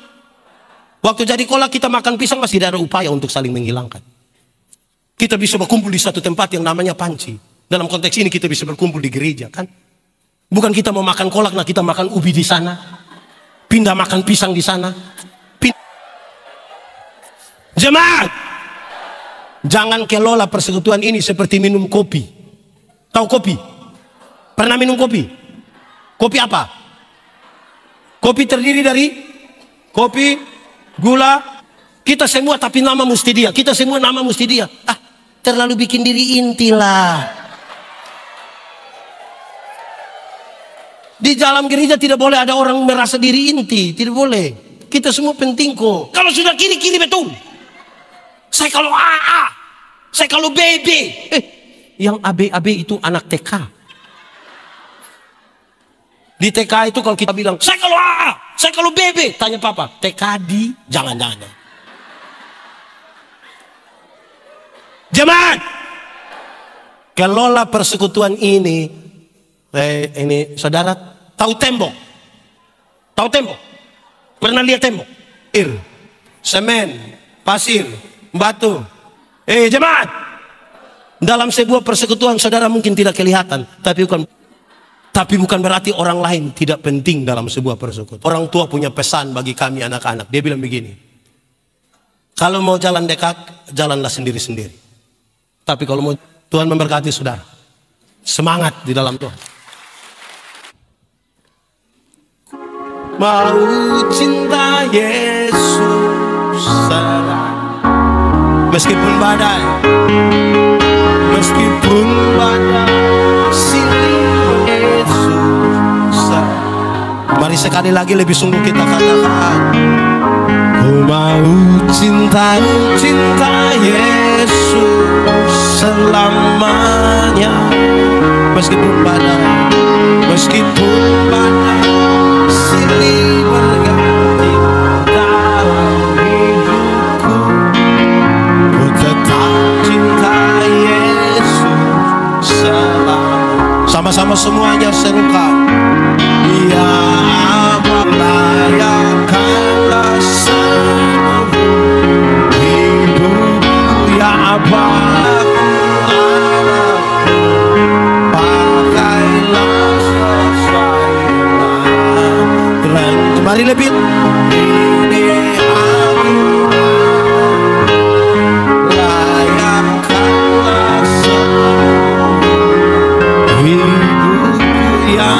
Waktu jadi kolak kita makan pisang masih ada upaya untuk saling menghilangkan. Kita bisa berkumpul di satu tempat yang namanya panci. Dalam konteks ini kita bisa berkumpul di gereja kan. Bukan kita mau makan kolak, nah kita makan ubi di sana, pindah makan pisang di sana. Jemaat, jangan kelola persekutuan ini seperti minum kopi. Tahu kopi? Pernah minum kopi? Kopi apa? Kopi terdiri dari kopi, gula. Kita semua tapi nama mesti dia. Kita semua nama mesti dia. Ah, terlalu bikin diri inti lah. Di dalam gereja tidak boleh ada orang merasa diri inti. Tidak boleh. Kita semua penting kok. Kalau sudah kiri-kiri betul. Saya kalau AA. Saya kalau BB. Yang AB itu anak TK. Di TK itu kalau kita bilang, saya kalau AA, saya kalau BB. Tanya papa, TK di? Jangan-jangan. Jemaat, kelola persekutuan ini saudara tahu tembok? Tahu tembok? Pernah lihat tembok? Semen, pasir, batu. Jemaat, dalam sebuah persekutuan saudara mungkin tidak kelihatan, tapi bukan berarti orang lain tidak penting dalam sebuah persekutuan. Orang tua punya pesan bagi kami anak-anak. Dia bilang begini, kalau mau jalan dekat, jalanlah sendiri-sendiri. Tapi kalau mau Tuhan memberkati saudara, semangat di dalam Tuhan. Mau cinta Yesus meskipun badai, silih Yesus. Mari sekali lagi lebih sungguh kita katakan, ku mau cinta Yesus selamanya. Meskipun badai silih berganti dalam hidupku, ku tetap cinta Yesus selamanya. Sama-sama semuanya serukan, ya Abba, layakkanlah seluruh hidupku, ya Abba. Mari lebih ini aku layakkanlah seluruh hidupku, ya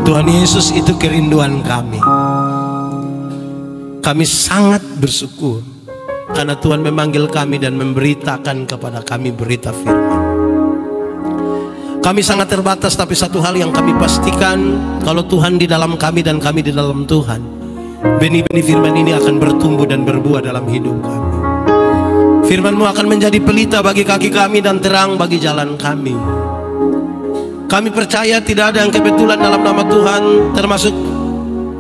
Tuhan Yesus itu kerinduan kami. Kami sangat bersyukur karena Tuhan memanggil kami dan memberitakan kepada kami berita firman. Kami sangat terbatas, tapi satu hal yang kami pastikan, kalau Tuhan di dalam kami dan kami di dalam Tuhan, benih-benih firman ini akan bertumbuh dan berbuah dalam hidup kami. Firman-Mu akan menjadi pelita bagi kaki kami dan terang bagi jalan kami. Kami percaya tidak ada yang kebetulan dalam nama Tuhan, termasuk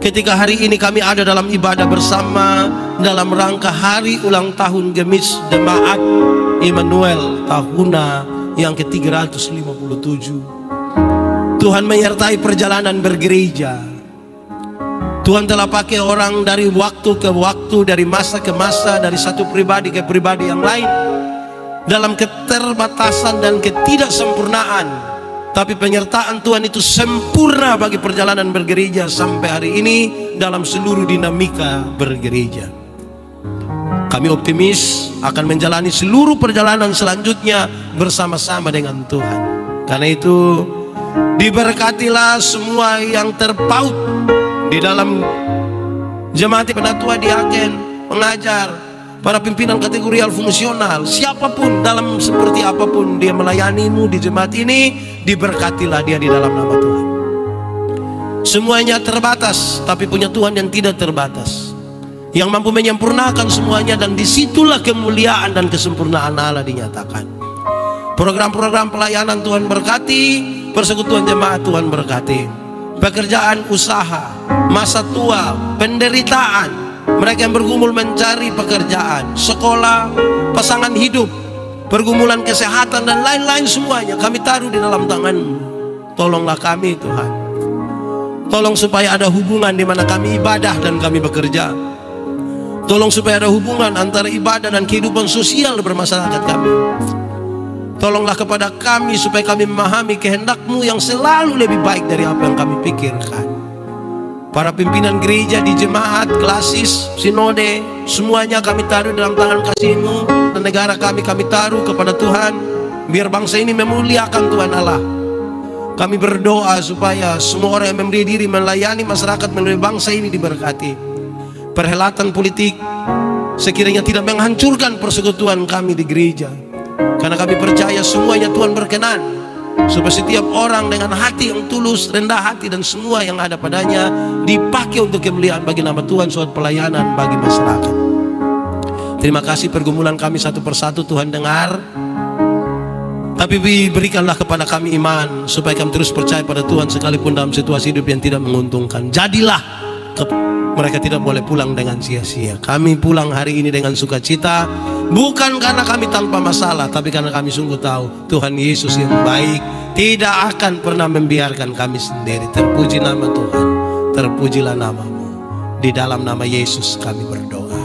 ketika hari ini kami ada dalam ibadah bersama dalam rangka hari ulang tahun Gemis Jemaat Immanuel Tahuna yang ke-357. Tuhan menyertai perjalanan bergereja. Tuhan telah pakai orang dari waktu ke waktu, dari masa ke masa, dari satu pribadi ke pribadi yang lain, dalam keterbatasan dan ketidaksempurnaan. Tapi penyertaan Tuhan itu sempurna bagi perjalanan bergereja sampai hari ini dalam seluruh dinamika bergereja. Kami optimis akan menjalani seluruh perjalanan selanjutnya bersama-sama dengan Tuhan. Karena itu diberkatilah semua yang terpaut di dalam jemaat penatua, diaken, pengajar, para pimpinan kategorial fungsional, siapapun dalam seperti apapun dia melayanimu di jemaat ini, diberkatilah dia di dalam nama Tuhan. Semuanya terbatas, tapi punya Tuhan yang tidak terbatas, yang mampu menyempurnakan semuanya, dan disitulah kemuliaan dan kesempurnaan Allah dinyatakan. Program-program pelayanan Tuhan berkati, persekutuan jemaat Tuhan berkati. pekerjaan usaha, masa tua, penderitaan, mereka yang bergumul mencari pekerjaan, sekolah, pasangan hidup, pergumulan kesehatan dan lain-lain semuanya kami taruh di dalam tangan-Mu. Tolonglah kami Tuhan. Tolong supaya ada hubungan di mana kami ibadah dan kami bekerja. Tolong supaya ada hubungan antara ibadah dan kehidupan sosial bermasyarakat kami. Tolonglah kepada kami supaya kami memahami kehendak-Mu yang selalu lebih baik dari apa yang kami pikirkan. Para pimpinan gereja di jemaat, klasis, sinode, semuanya kami taruh dalam tangan kasih-Mu. Dan negara kami taruh kepada Tuhan. Biar bangsa ini memuliakan Tuhan Allah. Kami berdoa supaya semua orang yang memberi diri melayani masyarakat melalui bangsa ini diberkati. Perhelatan politik sekiranya tidak menghancurkan persekutuan kami di gereja. Karena kami percaya semuanya Tuhan berkenan, supaya setiap orang dengan hati yang tulus, rendah hati dan semua yang ada padanya dipakai untuk kemuliaan bagi nama Tuhan, suatu pelayanan bagi masyarakat. Terima kasih pergumulan kami satu persatu Tuhan dengar. Tapi berikanlah kepada kami iman supaya kami terus percaya pada Tuhan sekalipun dalam situasi hidup yang tidak menguntungkan. Jadilah mereka tidak boleh pulang dengan sia-sia. Kami pulang hari ini dengan sukacita, bukan karena kami tanpa masalah, tapi karena kami sungguh tahu Tuhan Yesus yang baik tidak akan pernah membiarkan kami sendiri. Terpuji nama Tuhan, terpujilah nama-Mu. Di dalam nama Yesus kami berdoa.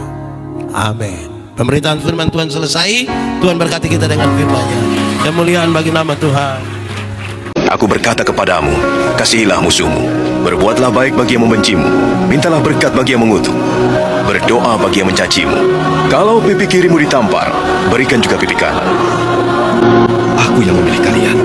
Amin. Pemberitaan firman Tuhan selesai. Tuhan berkati kita dengan firman-Nya. Kemuliaan bagi nama Tuhan. Aku berkata kepadamu, kasihilah musuhmu, berbuatlah baik bagi yang membencimu, mintalah berkat bagi yang mengutuk, berdoa bagi yang mencacimu. Kalau pipi kirimu ditampar, berikan juga pipi kanan. Aku yang memilih kalian.